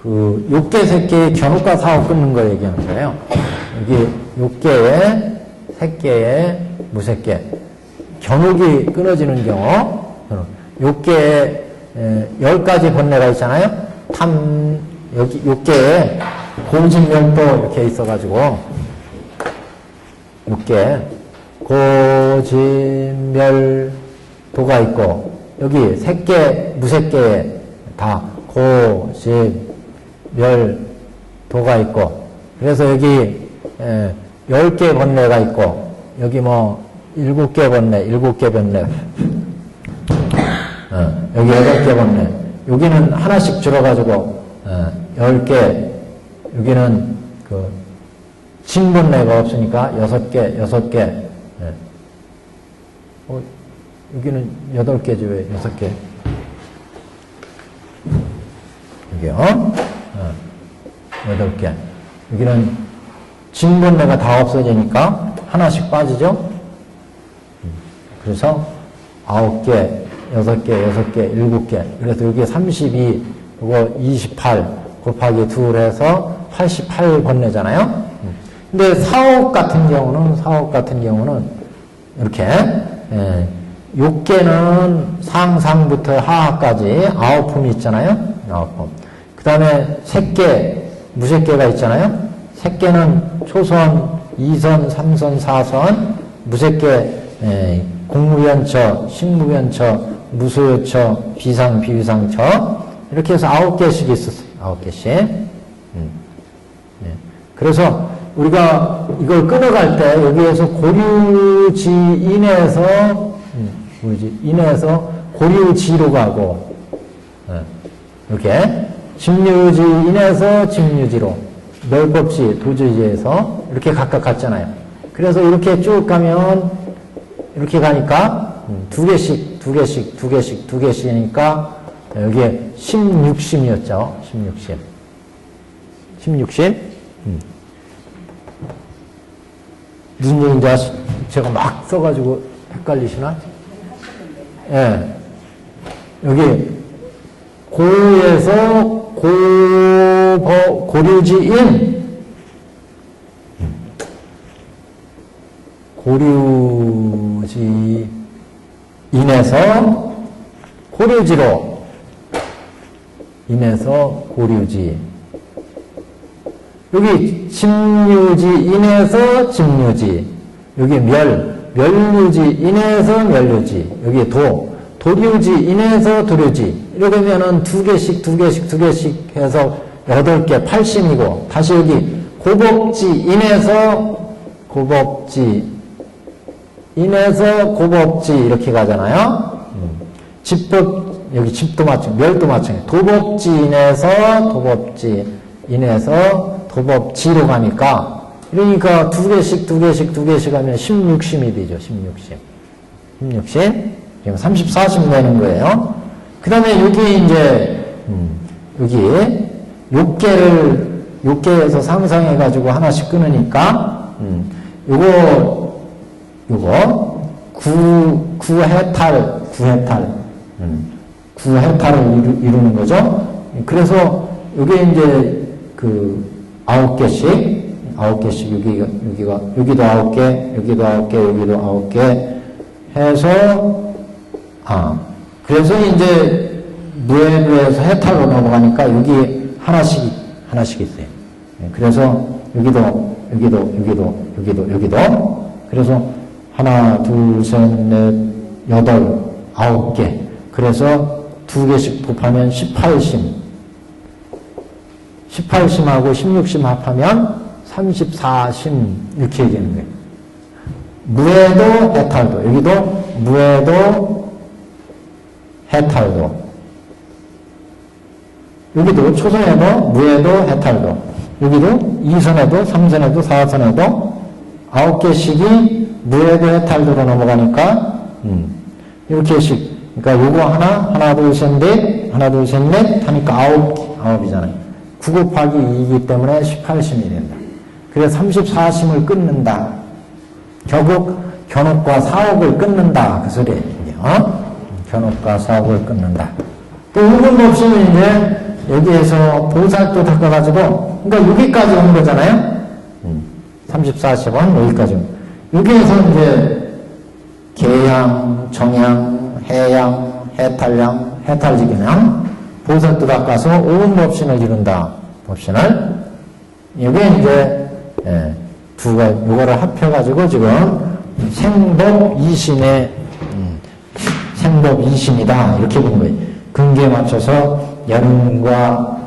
그 욕계 새끼의 견옥과 사옥 끊는 거 얘기하는 거예요. 여기 욕계에 새끼에 무새끼 견옥이 끊어지는 경우 욕계에 10가지 번뇌가 있잖아요. 여기 욕계에 고진멸도 이렇게 있어가지고 6개 고진멸도가 있고 여기 색계 무색계에 다 고진멸도가 있고 그래서 여기 10개 번뇌가 있고 여기 뭐 7개 번뇌 7개 번뇌 여기 8개 번뇌 여기는 하나씩 줄어가지고 10개 여기는 그 진번뇌가 없으니까 6개 여기는 8개죠 왜 6개 여기요 8개 여기는 진번뇌가 다 없어지니까 하나씩 빠지죠 그래서 9개 6개 7개 그래서 여기 32 이거 28 곱하기 2 해서 88번뇌잖아요 근데 사옥 같은 경우는 이렇게 6개는 상상부터 하하까지 9품이 있잖아요 9품 그 다음에 색계 무색계가 있잖아요 색계는 초선 2선 3선 4선 무색계 공무연처 식무연처 무소요처 비상 비위상처 이렇게 해서 9개씩 있었어요 9개씩 그래서 우리가 이걸 끊어갈 때 여기에서 고류지 인에서 고류지로 가고 이렇게 집류지 인에서 집류지로 멸법지 도주지에서 이렇게 각각 갔잖아요 그래서 이렇게 쭉 가면 이렇게 가니까 2개씩이니까 여기에 16심이었죠 16심 무슨 얘기인지 제가 막 써가지고 헷갈리시나? 예. 여기 고에서 고류지인 고류지인에서 고류지로 인에서 고류지 여기 집류지인에서 집류지 여기 멸류지인에서 멸류지 여기 도류지인에서 도류지 이렇게 하면은 2개씩 해서 8개 8심이고 다시 여기 고법지인에서 고법지 이렇게 가잖아요 집법 여기 집도 마찬가지 멸도 마찬가지 도법지인에서 도법지로 가니까 그러니까 2개씩 하면 16심이 되죠 16심 지금 34심 되는 거예요 그 다음에 여기 이제 여기 6개에서 상상해 가지고 하나씩 끊으니까 요거 9해탈을 이루는 거죠 그래서 요게 이제 그 9개씩 여기도 9개 여기도 9개 해서 그래서 이제 무해에서 해탈로 넘어가니까 여기 하나씩 있어요 그래서 여기도 그래서 하나 둘셋넷 8 9개 그래서 2개씩 곱하면 18심하고 16심 합하면 34심 이렇게 얘기하는 거예요. 무해도 해탈도 여기도 무해도 해탈도 여기도 초선에도 무해도 해탈도 여기도 2선에도 3선에도 4선에도 9개씩이 무해도 해탈도로 넘어가니까 이렇게씩 그러니까 요거 하나 둘 셋 넷 하니까 9이잖아요. 9 곱하기 2이기 때문에 18심이 된다. 그래서 34심을 끊는다. 결국 견옥과 사옥을 끊는다. 그 소리예요. 견옥과 사옥을 끊는다. 또 우분법심은 이제 여기에서 보살도 닦아가지고 그러니까 여기까지 온 거잖아요. 34심은 여기까지 여기에서 이제 계양, 정양, 해양, 해탈양, 해탈지견양 보살도 닦아서 오분법신을 이룬다. 법신을 이게 이제 요거를 합해가지고 지금 생법 이신의 생법 이신이다 이렇게 보는 거예요. 근기에 맞춰서 여름과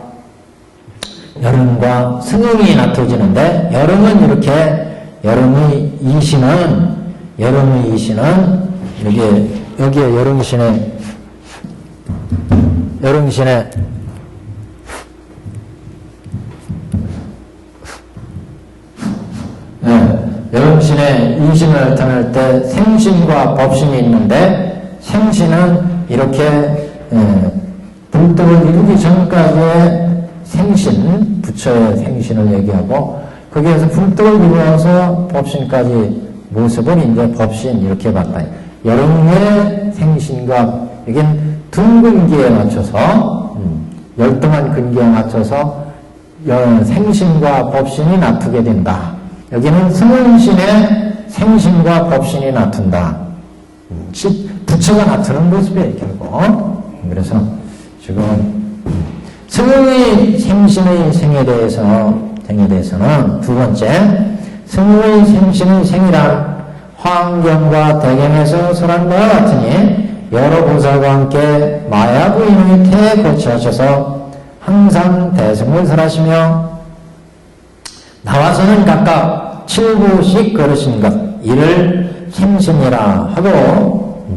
승응이 나타지는데 여름은 이렇게 여름의 이신은 여기에 여름신의 여름신의 이신을 나타낼 때 생신과 법신이 있는데 생신은 이렇게 불떡을 이루기 전까지의 생신, 부처의 생신을 얘기하고 거기에서 불떡을 이루어서 법신까지 모습은 이제 법신 이렇게 봤다. 여름의 생신과 여긴 둥근기에 맞춰서 열등한 근기에 맞춰서 생신과 법신이 나타게 된다. 여기는 승은신의 생신과 법신이 나타난다. 부처가 나타나는 모습이에요, 결국. 그래서 지금 승의 생신의 생에 대해서는 두 번째, 승의 생신의 생이란 화엄경과 대경에서 설한 바와 같으니 여러 보살과 함께 마야 부인의 태에 거치하셔서 항상 대승을 설하시며 나와서는 각각 7부씩 걸으신 것 이를 생신이라 하고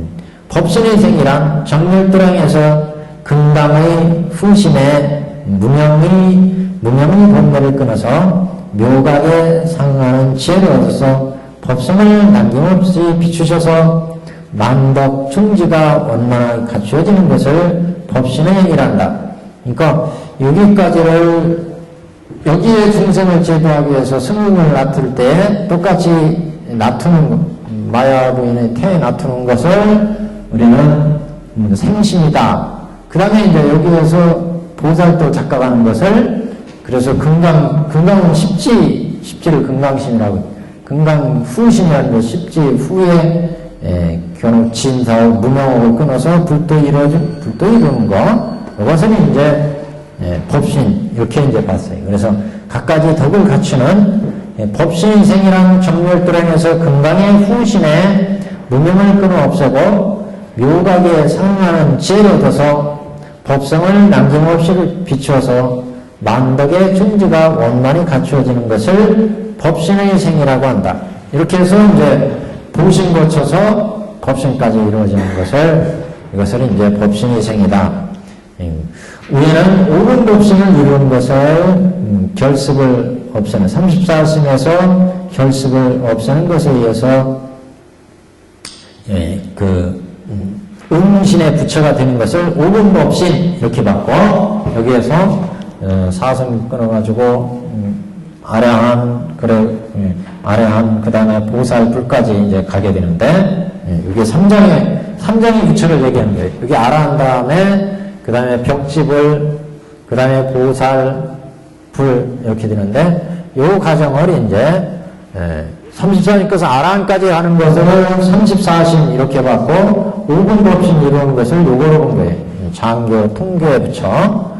법신의 생이란 정렬도량에서 금강의 후심에 무명의 본매를 끊어서 묘각에 상응하는 지혜를 얻어서 법성을 남김없이 비추셔서 만덕 충지가 원만하게 갖추어지는 것을 법신의 행이란다. 그러니까 여기에 중생을 제도하기 위해서 승응을 놔둘 때 똑같이 마야 부인의 태에 놔두는 것을 우리는 생신이다. 그 다음에 이제 여기에서 보살도 작각하는 것을 그래서 금강은 십지를 금강신이라고 금강 후신이라는 것 십지 후에 진사업 무명업을 끊어서 불도 이루는 거 이것은 이제 법신 이렇게 이제 봤어요. 그래서 각가지 덕을 갖추는 법신생이란 정렬도량에서 금강의 후신에 무명을 끊어 없애고 묘각에 상응하는 지혜를 얻어서 법성을 남김없이 비추어서 만덕의 충지가 원만히 갖추어지는 것을 법신의 생이라고 한다. 이렇게 해서 이제 보신 거쳐서 법신까지 이루어지는 이것을 이제 법신의 생이다. 위에는 5분 법신을 이루는 것을 결습을 없애는 34심에서 결습을 없애는 것에 의해서 음신의 부처가 되는 것을 5분 법신 이렇게 받고 여기에서 사성 끊어가지고 아량한 그 다음에 보살불까지 이제 가게 되는데 이게 3장의 부처를 얘기하는 거예요. 여기 아라한 다음에 그 다음에 벽집을 그 다음에 보살 불 이렇게 되는데 요 과정을 이제 34심께서 아라한까지 하는 것을 34심 이렇게 받고 5분 법신 이루는 것을 요거로 본 거예요. 장교 통계의 부처.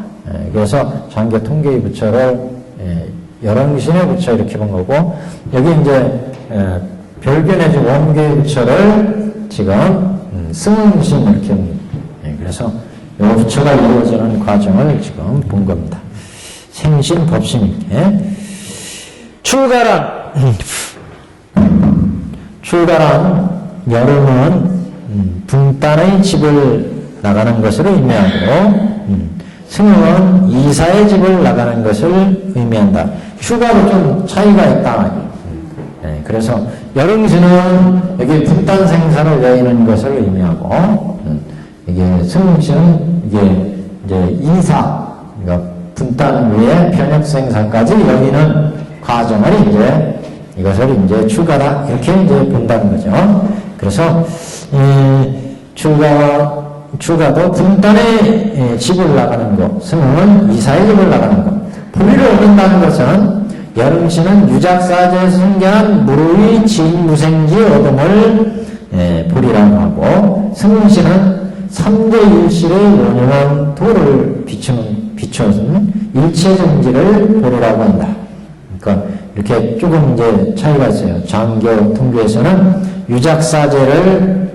그래서 장교 통계의 부처를 열왕신의 부처 이렇게 본 거고 여기 이제 별견의 원계의 부처를 지금 승신 이렇게 본 거예요. 그래서 이 부처가 이루어지는 과정을 지금 본 겁니다. 생신 법신 이렇게 출가란 여름은 분단의 집을 나가는 것을 의미하고 승은 이사의 집을 나가는 것을 의미한다. 휴가로 좀 차이가 있다. 그래서 여름신은 여기 분단 생사를 여의는 것을 의미하고 이게 승신은 이게 이제 이사 그러니까 분단 외에 편역 생사까지 여의는 과정을 이제 이것을 이제 출가다 이렇게 이제 본다는 거죠. 그래서 출가도 분단의 집을 나가는 것, 승은 이사의 집을 나가는 것. 불의를 얻는다는 것은 여름신은 유작사제에서 생겨난 무루의 진무생지 얻음을 불이라고 하고 승신은 삼대일실의 원흉한 도를 비추는 일체정지를 불이라고 한다. 그러니까 이렇게 조금 이제 차이가 있어요. 장교, 통교에서는 유작사제를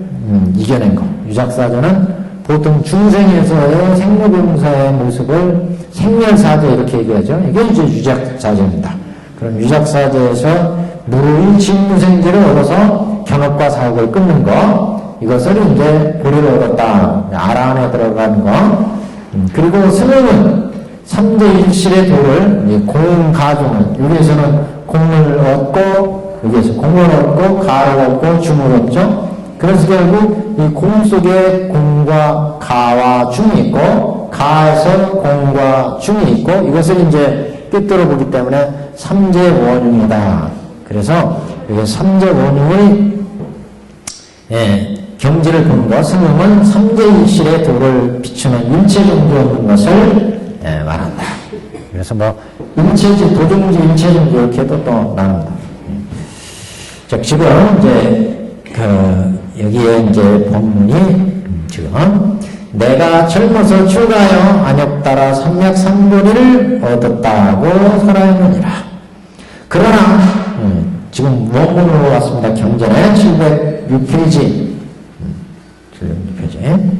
이겨낸 거. 유작사제는 보통 중생에서의 생로병사의 모습을 생멸사제 이렇게 얘기하죠. 이게 이제 유작사제입니다. 그럼 유작사제에서 무루의 진무생지를 얻어서 견업과 사옥을 끊는 거, 이것을 이제 보리를 얻었다. 아라한에 들어간 거. 그리고 승용은 삼재일실의 도를 공가중은, 여기에서는 공을 얻고, 여기에서 공을 얻고, 가를 얻고, 중을 얻죠. 그래서 결국 이 공 속에 공과 가와 중이 있고, 가에서 공과 중이 있고, 이것을 이제 꿰뚫어 보기 때문에 삼재원흉이다. 그래서 이게 삼재원흉의 경지를 보는 것, 승용은 삼재일실의 도를 비추는 일체정지 없는 것을 말한다. 그래서 뭐 일체지, 도정지, 일체정지 이렇게도 또 나눕니다. 자, 지금 이제 여기에 이제 본문이 지금 내가 젊어서 출가하여 안욕 따라 삼맥삼보리를 얻었다고 설하였느니라. 그러나 지금 원문으로 왔습니다. 경전에 706페이지. 706페이지.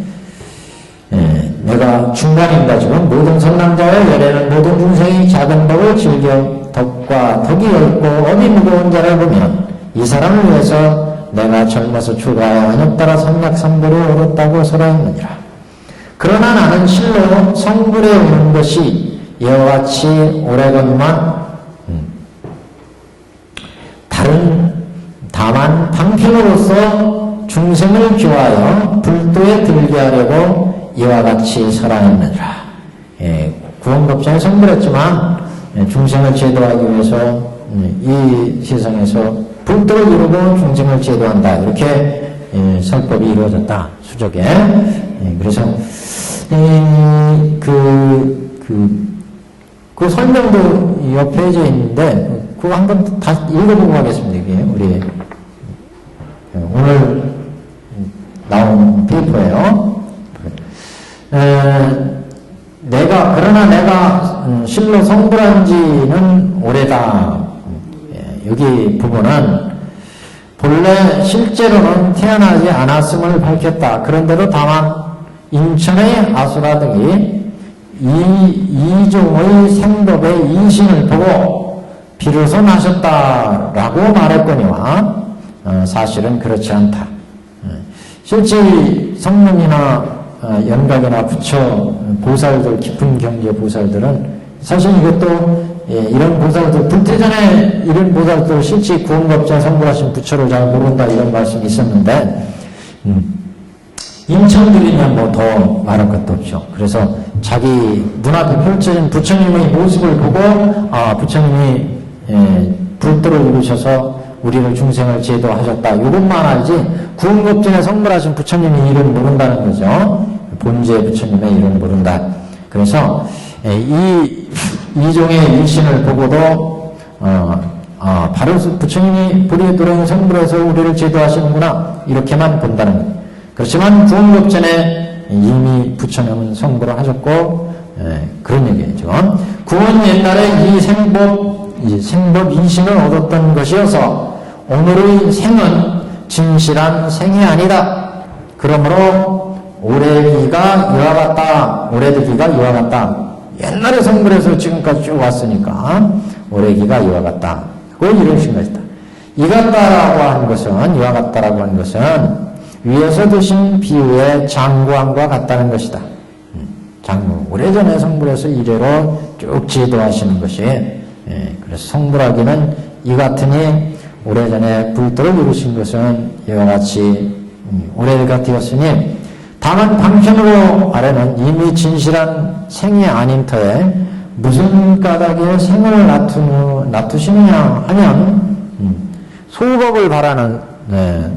내가 중간입니다. 지금 모든 선남자의 열애는 모든 중생이 작은 법을 즐겨 덕과 덕이 넓고 업이 무거운 자를 보면 이 사람을 위해서 내가 젊어서 출가하여 안욕 따라 삼맥삼보리를 얻었다고 설하였느니라. 그러나 나는 실로 성불에 오는 것이 이와 같이 오래건만 다만 방편으로서 중생을 교하여 불도에 들게 하려고 이와 같이 설하였느니라. 구원법전에 성불했지만 중생을 제도하기 위해서 이 세상에서 불도를 이루고 중생을 제도한다. 이렇게 설법이 이루어졌다. 수적에. 그래서 그 설명도 옆 페이지에 있는데 그거 한번 다시 읽어보고 가겠습니다. 이게 우리 오늘 나온 페이퍼예요. 그러나 내가 실로 성불한 지는 오래다. 여기 부분은 본래 실제로는 태어나지 않았음을 밝혔다. 그런데도 다만 인천의 아수라 등이 이종의 생법의 이신을 보고 비로소 나셨다라고 말했거니와 사실은 그렇지 않다. 실제 성문이나 연각이나 부처 보살들, 깊은 경지의 보살들은 사실 이것도 이런 보살들, 불태전에 이런 보살들 실제 구원법자 성불하신 부처를 잘 모른다 이런 말씀이 있었는데 인천들이면 뭐 더 말할 것도 없죠. 그래서 자기 눈앞에 펼쳐진 부처님의 모습을 보고 부처님이 불도를 이루셔서 우리를 중생을 제도하셨다. 이것만 알지 구원법전에 성불하신 부처님의 이름 모른다는 거죠. 본제 부처님의 이름 모른다. 그래서 이종의 일신을 보고도 바로 부처님이 불의의 도량에 성불해서 우리를 제도하시는구나 이렇게만 본다는 거예요. 그렇지만 구원법전에 이미 부처님은 성불을 하셨고 그런 얘기죠. 구원 옛날에 이 생법 이신을 얻었던 것이어서 오늘의 생은 진실한 생이 아니다. 그러므로 오래기가 이와 같다. 오래되기가 이와 같다. 옛날에 성불해서 지금까지 쭉 왔으니까 오래기가 이와 같다. 그걸 이루신 것이다. 이 같다라고 하는 것은 이와 같다라고 하는 것은 위에서 드신 비유의 장구함과 같다는 것이다. 장구. 오래전에 성불해서 이래로 쭉 제도하시는 것이 그래서 성불하기는 이 같으니 오래전에 불도를 이루신 것은 이와 같이 오래가 되었으니 다만 방편으로 아래는 이미 진실한 생이 아닌 터에 무슨 까닭에 생을 놔두시느냐 하면 소법을 바라는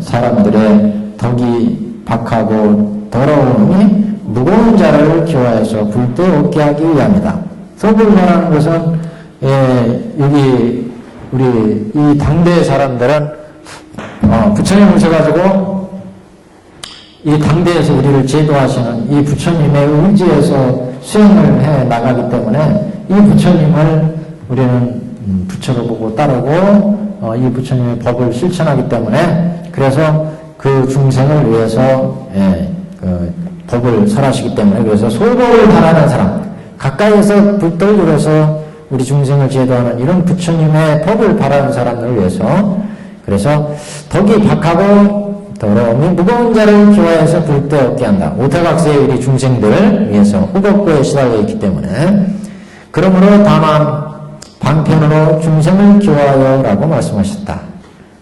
사람들의 덕이 박하고 더러움이 무거운 자를 교화해서 불때에 얻게 하기 위함이다. 소법을 바라는 것은 여기 우리 이 당대의 사람들은 부처님 오셔가지고 이 당대에서 우리를 제도하시는 이 부처님의 의지에서 수행을 해 나가기 때문에 이 부처님을 우리는 부처로 보고 따르고 이 부처님의 법을 실천하기 때문에 그래서 그 중생을 위해서 그 법을 설하시기 때문에 그래서 소법을 바라는 사람 가까이에서 불떡 들어서 우리 중생을 제도하는 이런 부처님의 법을 바라는 사람들을 위해서 그래서 덕이 박하고 더러움이 무거운 자를 좋아해서 불때 얻게 한다. 오타각세의 우리 중생들을 위해서 후법고에 시달려 있기 때문에 그러므로 다만 방편으로 중생을 교하여 라고 말씀하셨다.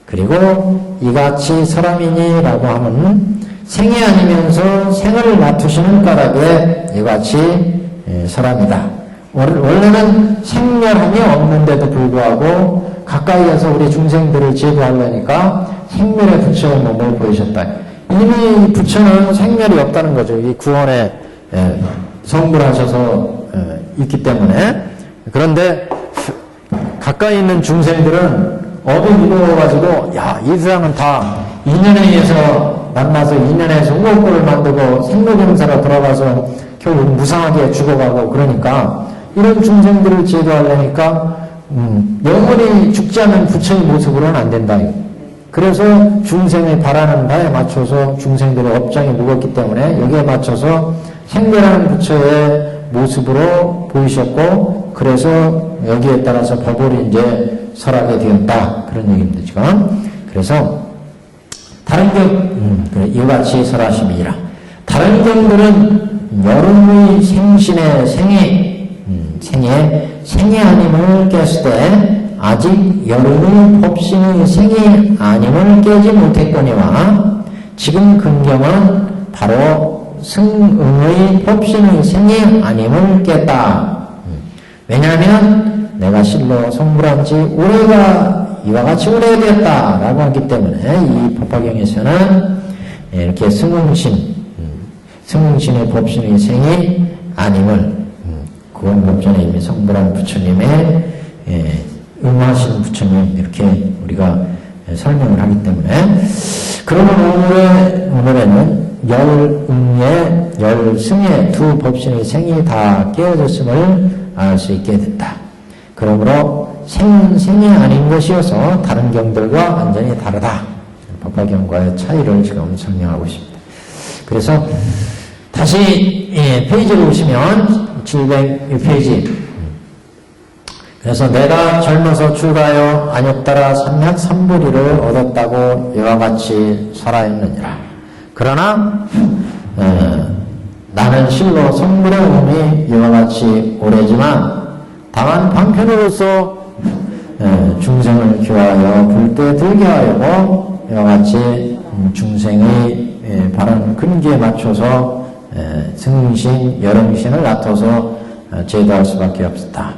그리고 이같이 사람이니 라고 하면 생이 아니면서 생을 맡으시는 까닭에 이같이 사람이다. 원래는 생멸함이 없는데도 불구하고 가까이에서 우리 중생들을 제도하려니까 생멸의 부처의 몸을 보이셨다. 이미 부처는 생멸이 없다는 거죠. 이 구원에 성불하셔서 있기 때문에. 그런데 가까이 있는 중생들은 업이 무거워가지고 야, 이 세상은 다 인연에 의해서 만나서 인연에서 후업고를 만들고 생로병사로 돌아가서 결국 무상하게 죽어가고 그러니까 이런 중생들을 제도하려니까 영원히 죽지 않는 부처의 모습으로는 안 된다. 그래서 중생이 바라는 바에 맞춰서 중생들의 업장이 무겁기 때문에 여기에 맞춰서 생멸하는 부처의 모습으로 보이셨고 그래서 여기에 따라서 법을 이제 설하게 되었다. 그런 얘기입니다. 지금. 그래서 다른 경, 이같이 설하심이라. 다른 경들은 여름의 생신의 생의 아님을 깼을 때 아직 여름의 법신의 생이 아님을 깨지 못했거니와 지금 근경은 바로 승응의 법신의 생이 아님을 깼다. 왜냐하면 내가 실로 성불한 지 올해가 이와 같이 오래되었다 라고 하기 때문에 이 법화경에서는 이렇게 승응신의 법신의 생이 아님을 구원법전에 이미 성불한 부처님의 응하신 부처님 이렇게 우리가 설명을 하기 때문에 그러면 오늘에는 열응의 열승의 두 법신의 생이 다 깨어졌음을 알 수 있게 됐다. 그러므로 생이 아닌 것이어서 다른 경들과 완전히 다르다. 법화경과의 차이를 지금 설명하고 있습니다. 그래서 다시 페이지를 보시면 706페이지. 그래서 내가 젊어서 출가하여 안욕따라 삼약 삼불이를 얻었다고 이와 같이 살아있느니라. 그러나 나는 실로 성불의 몸이 이와 같이 오래지만 다만 방편으로서 중생을 교하여 불때 들게 하려고 이와 같이 중생의 바른 근기에 맞춰서 승신, 여름신을 나타서 제도할 수밖에 없었다.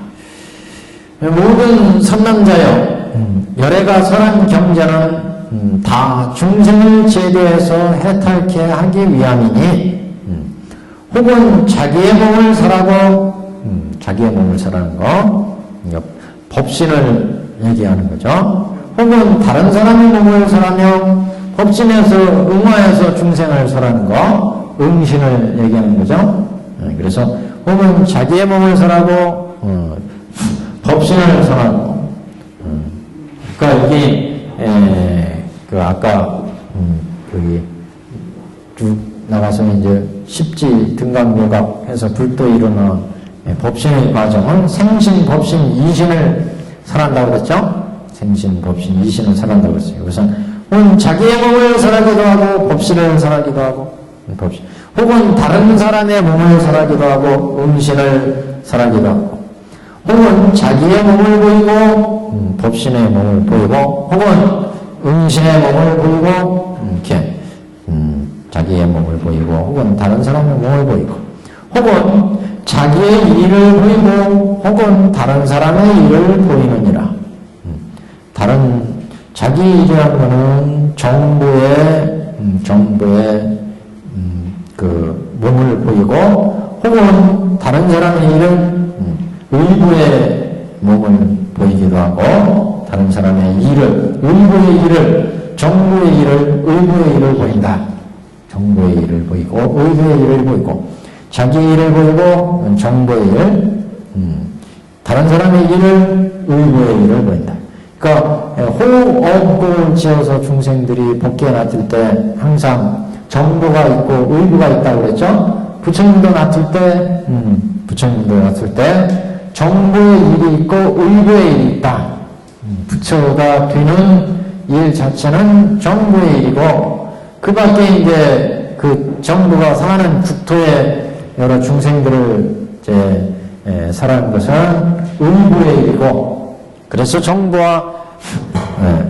모든 선남자여 열애가 설한 경전은 다 중생을 제도해서 해탈케 하기 위함이니 혹은 자기의 몸을 설하고 자기의 몸을 설하는 거 법신을 얘기하는 거죠. 혹은 다른 사람의 몸을 설하며 법신에서 응화해서 중생을 설하는 거 응신을 얘기하는 거죠. 그래서 혹은 자기의 몸을 설하고 법신을 설하고 그러니까 여기 그 아까 여기 쭉 나가서 이제 십지 등강묘각 해서 불도 이루는 법신의 과정은 생신, 법신, 이신을 설한다고 그랬죠? 생신, 법신, 이신을 설한다고 그랬어요. 그래서 혹은 자기의 몸을 설하기도 하고 법신을 설하기도 하고 법신. 혹은 다른 사람의 몸을 설하기도 하고 음신을 설하기도 하고 혹은 자기의 몸을 보이고 법신의 몸을 보이고 혹은 음신의 몸을 보이고 이렇게 자기의 몸을 보이고 혹은 다른 사람의 몸을 보이고 혹은 자기의 일을 보이고 혹은 다른 사람의 일을 보이느니라. 다른 자기 일이라는 것은 정부의 그 몸을 보이고 혹은 다른 사람의 일은 의부의 몸을 보이기도 하고 다른 사람의 일을 의부의 일을 정부의 일을 의부의 일을 보인다. 정부의 일을 보이고 의부의 일을 보이고 자기 일을 보이고 정부의 일 다른 사람의 일을 의부의 일을 보인다. 그러니까 호흡을 지어서 중생들이 복귀에 놔둘 때 항상 정부가 있고 의부가 있다고 그랬죠. 부처님도 놔둘 때 부처님도 놔둘 때 정부의 일이 있고 의부의 일이 있다. 부처가 되는 일 자체는 정부의 일이고 그 밖에 이제 그 정부가 사는 국토의 여러 중생들을 이제 살아가는 것은 의부의 일이고 그래서 정부와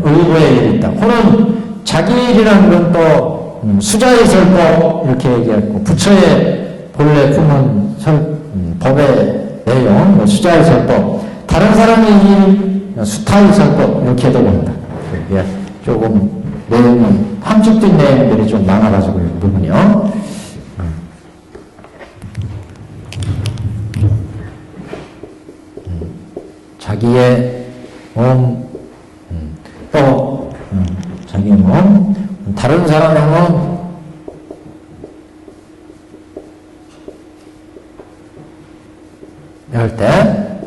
의부의 일이 있다. 혹은 자기 일이라는 건 또 수자의 설법 이렇게 얘기했고 부처의 본래 품은 법의 내용 뭐 수자의 설법 다른 사람의 일 수타의 설법 이렇게도 봅니다. 이게 조금 내용이 함축된 내용들이 좀 많아가지고 이 부분이요. 자기의 몸, 또 자기의 몸, 다른 사람의 몸, 이럴 때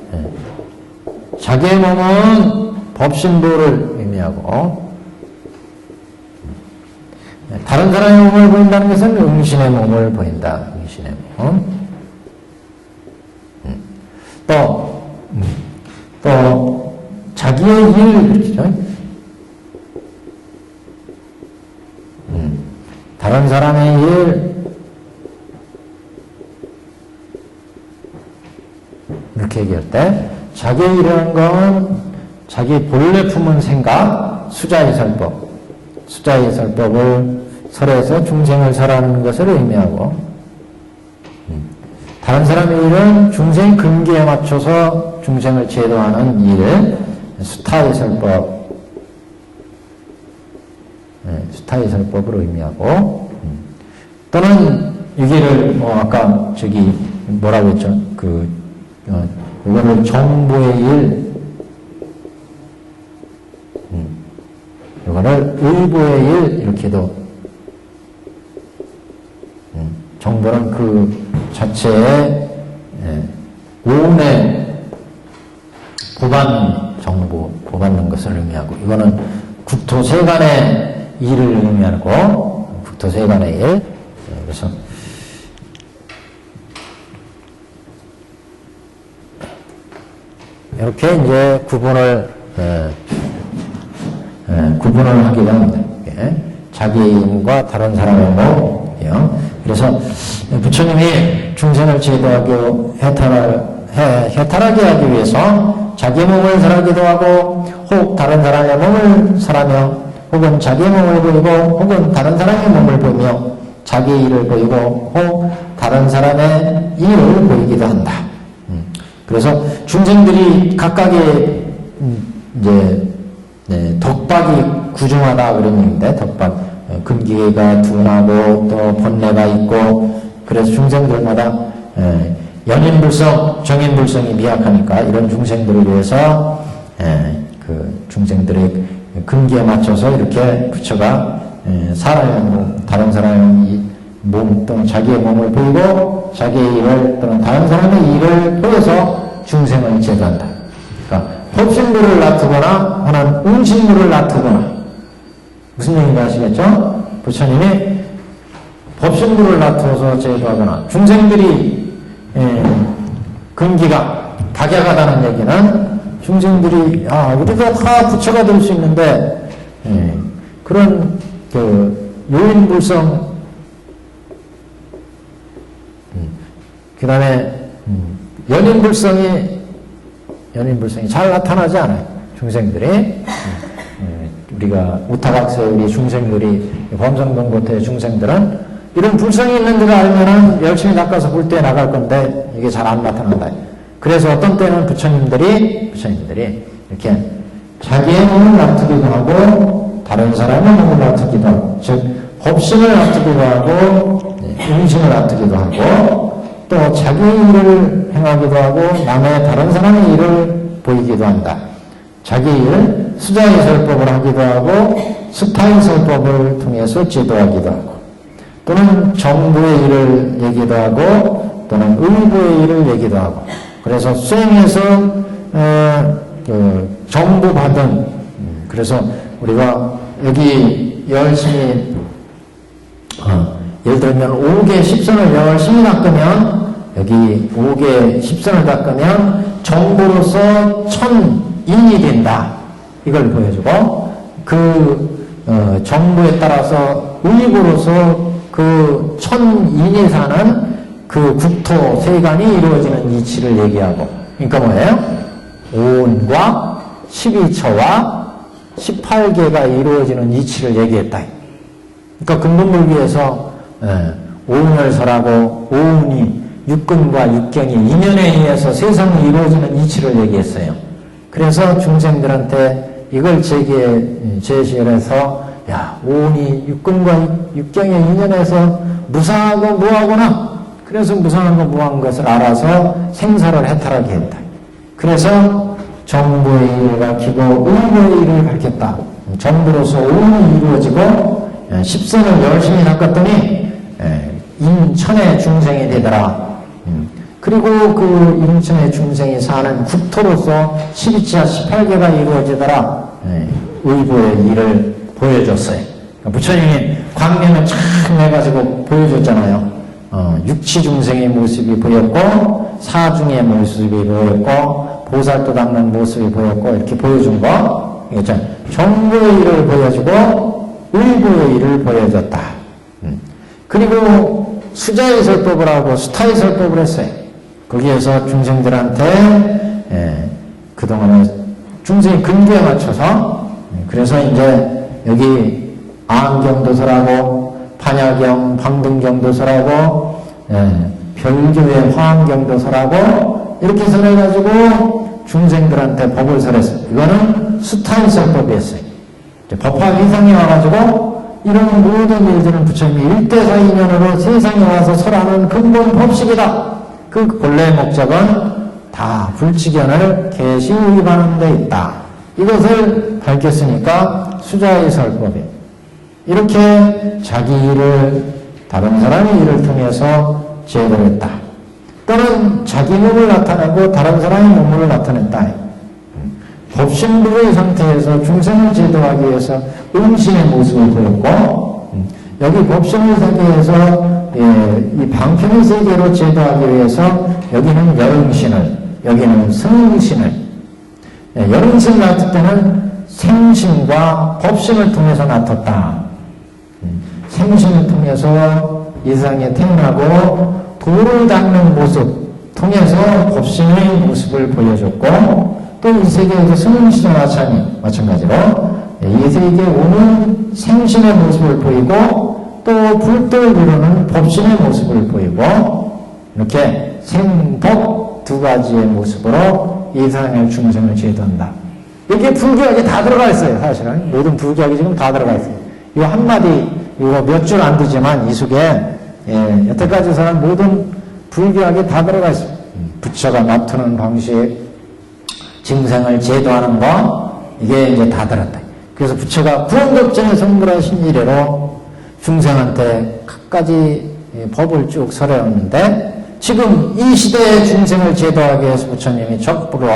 자기의 몸은 법신부를 의미하고 다른 사람의 몸을 보인다는 것은 응신의 몸을 보인다. 응신의 몸. 또 자기의 일, 그렇죠? 다른 사람의 일, 이렇게 얘기할 때 자기의 일이라는 건 자기 본래 품은 생각, 수자의 설법, 수자의 설법을 설해서 중생을 설하는 것을 의미하고 다른 사람의 일은 중생 근기에 맞춰서 중생을 제도하는 일, 수타의 설법, 수타의 설법으로 의미하고 또는 여기를 아까 저기 뭐라고 했죠? 이거를 정부의 일, 이거를 의부의 일 이렇게도 정부는 그 자체의 오운의 정부, 보받는 것을 의미하고 이거는 국토 세간의 일을 의미하고 국토 세간의 일. 그래서 이렇게 이제 구분을 하게 됩니다. 자기의 힘과 다른 사람의 몸이요. 그래서 부처님이 중생을 제도하고 해탈하게 하기 위해서 자기 몸을 설하기도 하고 혹 다른 사람의 몸을 설하며 혹은 자기의 몸을 보이고 혹은 다른 사람의 몸을 보이며 자기의 일을 보이고 혹 다른 사람의 일을 보이기도 한다. 그래서 중생들이 각각의 이제 덕박이 구중하다 그런 얘기인데 덕박 근기가 둔하고 또 번뇌가 있고 그래서 중생들마다 연인불성, 정인불성이 미약하니까 이런 중생들을 위해서 그 중생들의 근기에 맞춰서 이렇게 부처가 사람의 다른 사람의 몸 또는 자기의 몸을 보이고 자기의 일을 또는 다른 사람의 일을 통해서 중생을 제도한다. 그러니까 법신부를 놔두거나 하는 응신부를 놔두거나 무슨 얘기인지 아시겠죠? 부처님이 법신부를 놔두어서 제도하거나 중생들이 근기가 각약하다는 얘기는 중생들이 우리가 다 부처가 될 수 있는데 그런 그 요인불성 그 다음에 연인불성이 잘 나타나지 않아요. 중생들이 우리가 우타각세 우리 중생들이 범성동고태의 중생들은 이런 불성이 있는 줄 알면은 열심히 닦아서 볼 때 나갈 건데 이게 잘 안 나타난다. 그래서 어떤 때는 부처님들이 이렇게 자기의 몸을 놔두기도 하고 다른 사람의 몸을 놔두기도 하고 즉 법신을 놔두기도 하고 응신을 놔두기도 하고 또 자기 일을 행하기도 하고 남의 다른 사람의 일을 보이기도 한다. 자기 일, 수자의 설법을 하기도 하고 수타의 설법을 통해서 제도하기도 하고 또는 정부의 일을 얘기도 하고 또는 의부의 일을 얘기도 하고 그래서 수행해서 정보받은 그래서 우리가 여기 열심히 예를 들면 5개 10선을 열심히 닦으면 여기 5개 10선을 닦으면 정보로서 1000인이 된다. 이걸 보여주고 그 정보에 따라서 의보로서 그 1000인이 사는 그 국토 세간이 이루어지는 이치를 얘기하고 그러니까 뭐예요? 오온과 12처와 18개가 이루어지는 이치를 얘기했다. 그러니까 근본불교에서 오운을 설하고 오운이 육근과 육경이 인연에 의해서 세상이 이루어지는 이치를 얘기했어요. 그래서 중생들한테 이걸 제시를 해서 야 오운이 육근과 육경의 인연에서 무상하고 무하구나. 그래서 무상하고 무한 것을 알아서 생사를 해탈하게 했다. 그래서 정부의 일을 가르치고 의무의 일을 가르쳤다. 정부로서 오운이 이루어지고 10선을 열심히 닦았더니 인천의 중생이 되더라. 그리고 그 인천의 중생이 사는 국토로서 12차 18개가 이루어지더라. 의보의 일을 보여줬어요. 부처님이 광명을 참 해가지고 보여줬잖아요. 육치 중생의 모습이 보였고 사중의 모습이 보였고 보살도 닦는 모습이 보였고 이렇게 보여준 거 정보의 일을 보여주고 의보의 일을 보여줬다. 그리고 수자의 설법을 하고 수타의 설법을 했어요. 거기에서 중생들한테 그동안에 중생의 근기에 맞춰서 그래서 이제 여기 아한경도설하고 판야경, 방등경도설하고 별교의 화엄경도설하고 이렇게 설해가지고 중생들한테 법을 설했어요. 이거는 수타의 설법이었어요. 법화 위상이 와가지고 이런 모든 일들은 부처님이 1대사 인연으로 세상에 와서 설하는 근본 법식이다. 그 본래의 목적은 다 불치견을 계시 위반하는 데 있다. 이것을 밝혔으니까 수자의 설법이에요. 이렇게 자기 일을 다른 사람의 일을 통해서 제도를 했다. 또는 자기 몸을 나타내고 다른 사람의 몸을 나타냈다. 법신부의 상태에서 중생을 제도하기 위해서 음신의 모습을 보였고 여기 법신의 세계에서 이 방편의 세계로 제도하기 위해서 여기는 여응신을 여기는 승신을 여응신을 나타낼 때는 생신과 법신을 통해서 나탔다. 생신을 통해서 이상에 태어나고 도를 닦는 모습 통해서 법신의 모습을 보여줬고 또 이 세계에서 승신의 마찬가지로 이 세계에 오는 생신의 모습을 보이고 또 불도를 이루는 법신의 모습을 보이고 이렇게 생법 두 가지의 모습으로 이 세상의 중생을 제도한다. 여기에 불교학이 다 들어가 있어요. 사실은 모든 불교학이 지금 다 들어가 있어요. 이 한마디 이거 몇 줄 안 되지만 이 속에 여태까지서는 모든 불교학이 다 들어가 있어요. 부처가 맡는 방식, 증생을 제도하는 거 이게 이제 다 들었다. 그래서 부처가 구원급전에 성불하신 이래로 중생한테 갖가지 법을 쭉 설해왔는데 지금 이 시대의 중생을 제도하기 위해서 부처님이 적부로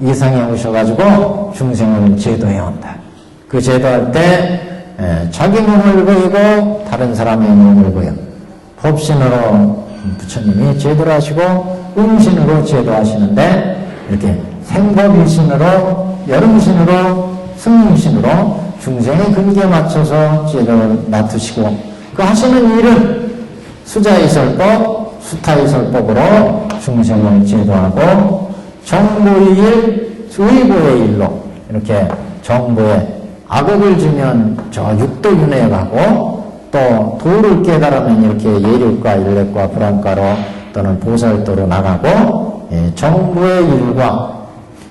이상에 오셔가지고 중생을 제도해야 한다. 그 제도할 때 자기 몸을 보이고 다른 사람의 몸을 보여 법신으로 부처님이 제도를 하시고 음신으로 제도하시는데 이렇게 생법이신으로 여름신으로 승신으로 중생의 근기에 맞춰서 제도를 맡으시고 그 하시는 일은 수자의 설법, 수타의 설법으로 중생을 제도하고 정보의 일, 의보의 일로 이렇게 정보에 악업을 주면 저 육도윤회에 가고 또 도를 깨달으면 이렇게 예륙과 일렉과 불안가로 또는 보살도로 나가고 정보의 일과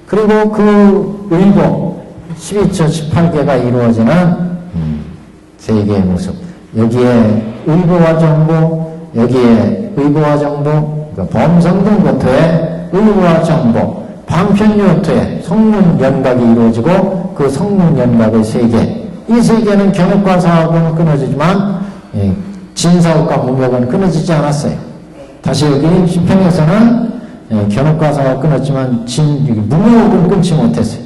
그리고 그 의보 12처 18개가 이루어지는 세계의 모습 여기에 의보와 정보 여기에 의보와 정보 그러니까 범성등고토에 의보와 정보 방편유토에 성문연각이 이루어지고 그 성문연각의 세계 이 세계는 견옥과 사하고는 끊어지지만 진사옥과 무명은 끊어지지 않았어요. 다시 여기 시편에서는 견업과사가 끊었지만 문명옥은 끊지 못했어요.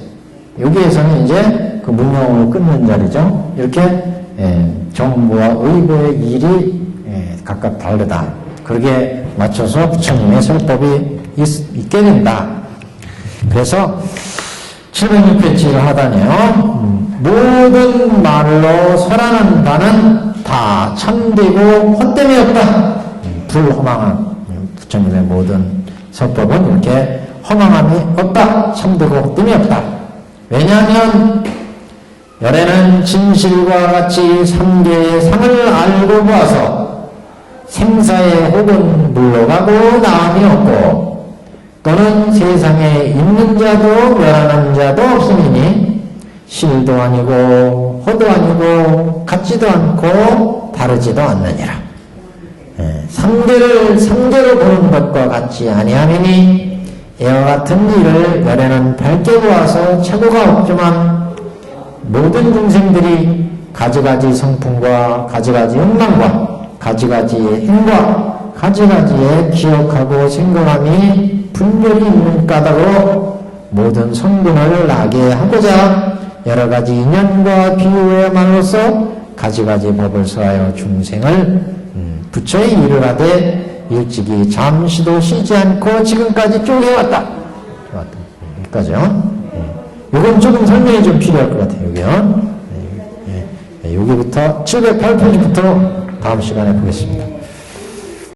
여기에서는 이제 그 문명옥을 끊는 자리죠. 이렇게 정부와 의부의 일이 각각 다르다. 그렇게 맞춰서 부처님의 설법이 있게 된다. 그래서 706회치를 하다니요. 모든 말로 설하는 바는 다 참되고 헛됨이 없다. 불허망한 부처님의 모든 설법은 이렇게 허망함이 없다. 참되고 헛됨이 없다. 왜냐하면 열애는 진실과 같이 삼계의 상을 알고 보아서 생사에 혹은 물러가고 나음이 없고 또는 세상에 있는 자도 멸하는 자도 없음이니 실도 아니고 호도 아니고 같지도 않고 다르지도 않느니라. 삼계로 보는 것과 같지 아니하니니 이와 같은 일을 열애는 밝게 보아서 착오가 없지만 모든 중생들이 가지가지 성품과 가지가지 욕망과 가지가지의 행과 가지가지의 기억하고 생각함이 분별이 있는 까닭으로 모든 성분을 나게 하고자 여러가지 인연과 비유야말로써 가지가지 법을 써하여 중생을 부처의 일을 하되 일찍이 잠시도 쉬지 않고 지금까지 쭉 해왔다. 여기까지요. 이건 조금 설명이 좀 필요할 것 같아요. 여기요. 여기부터 708페이지부터 다음 시간에 보겠습니다.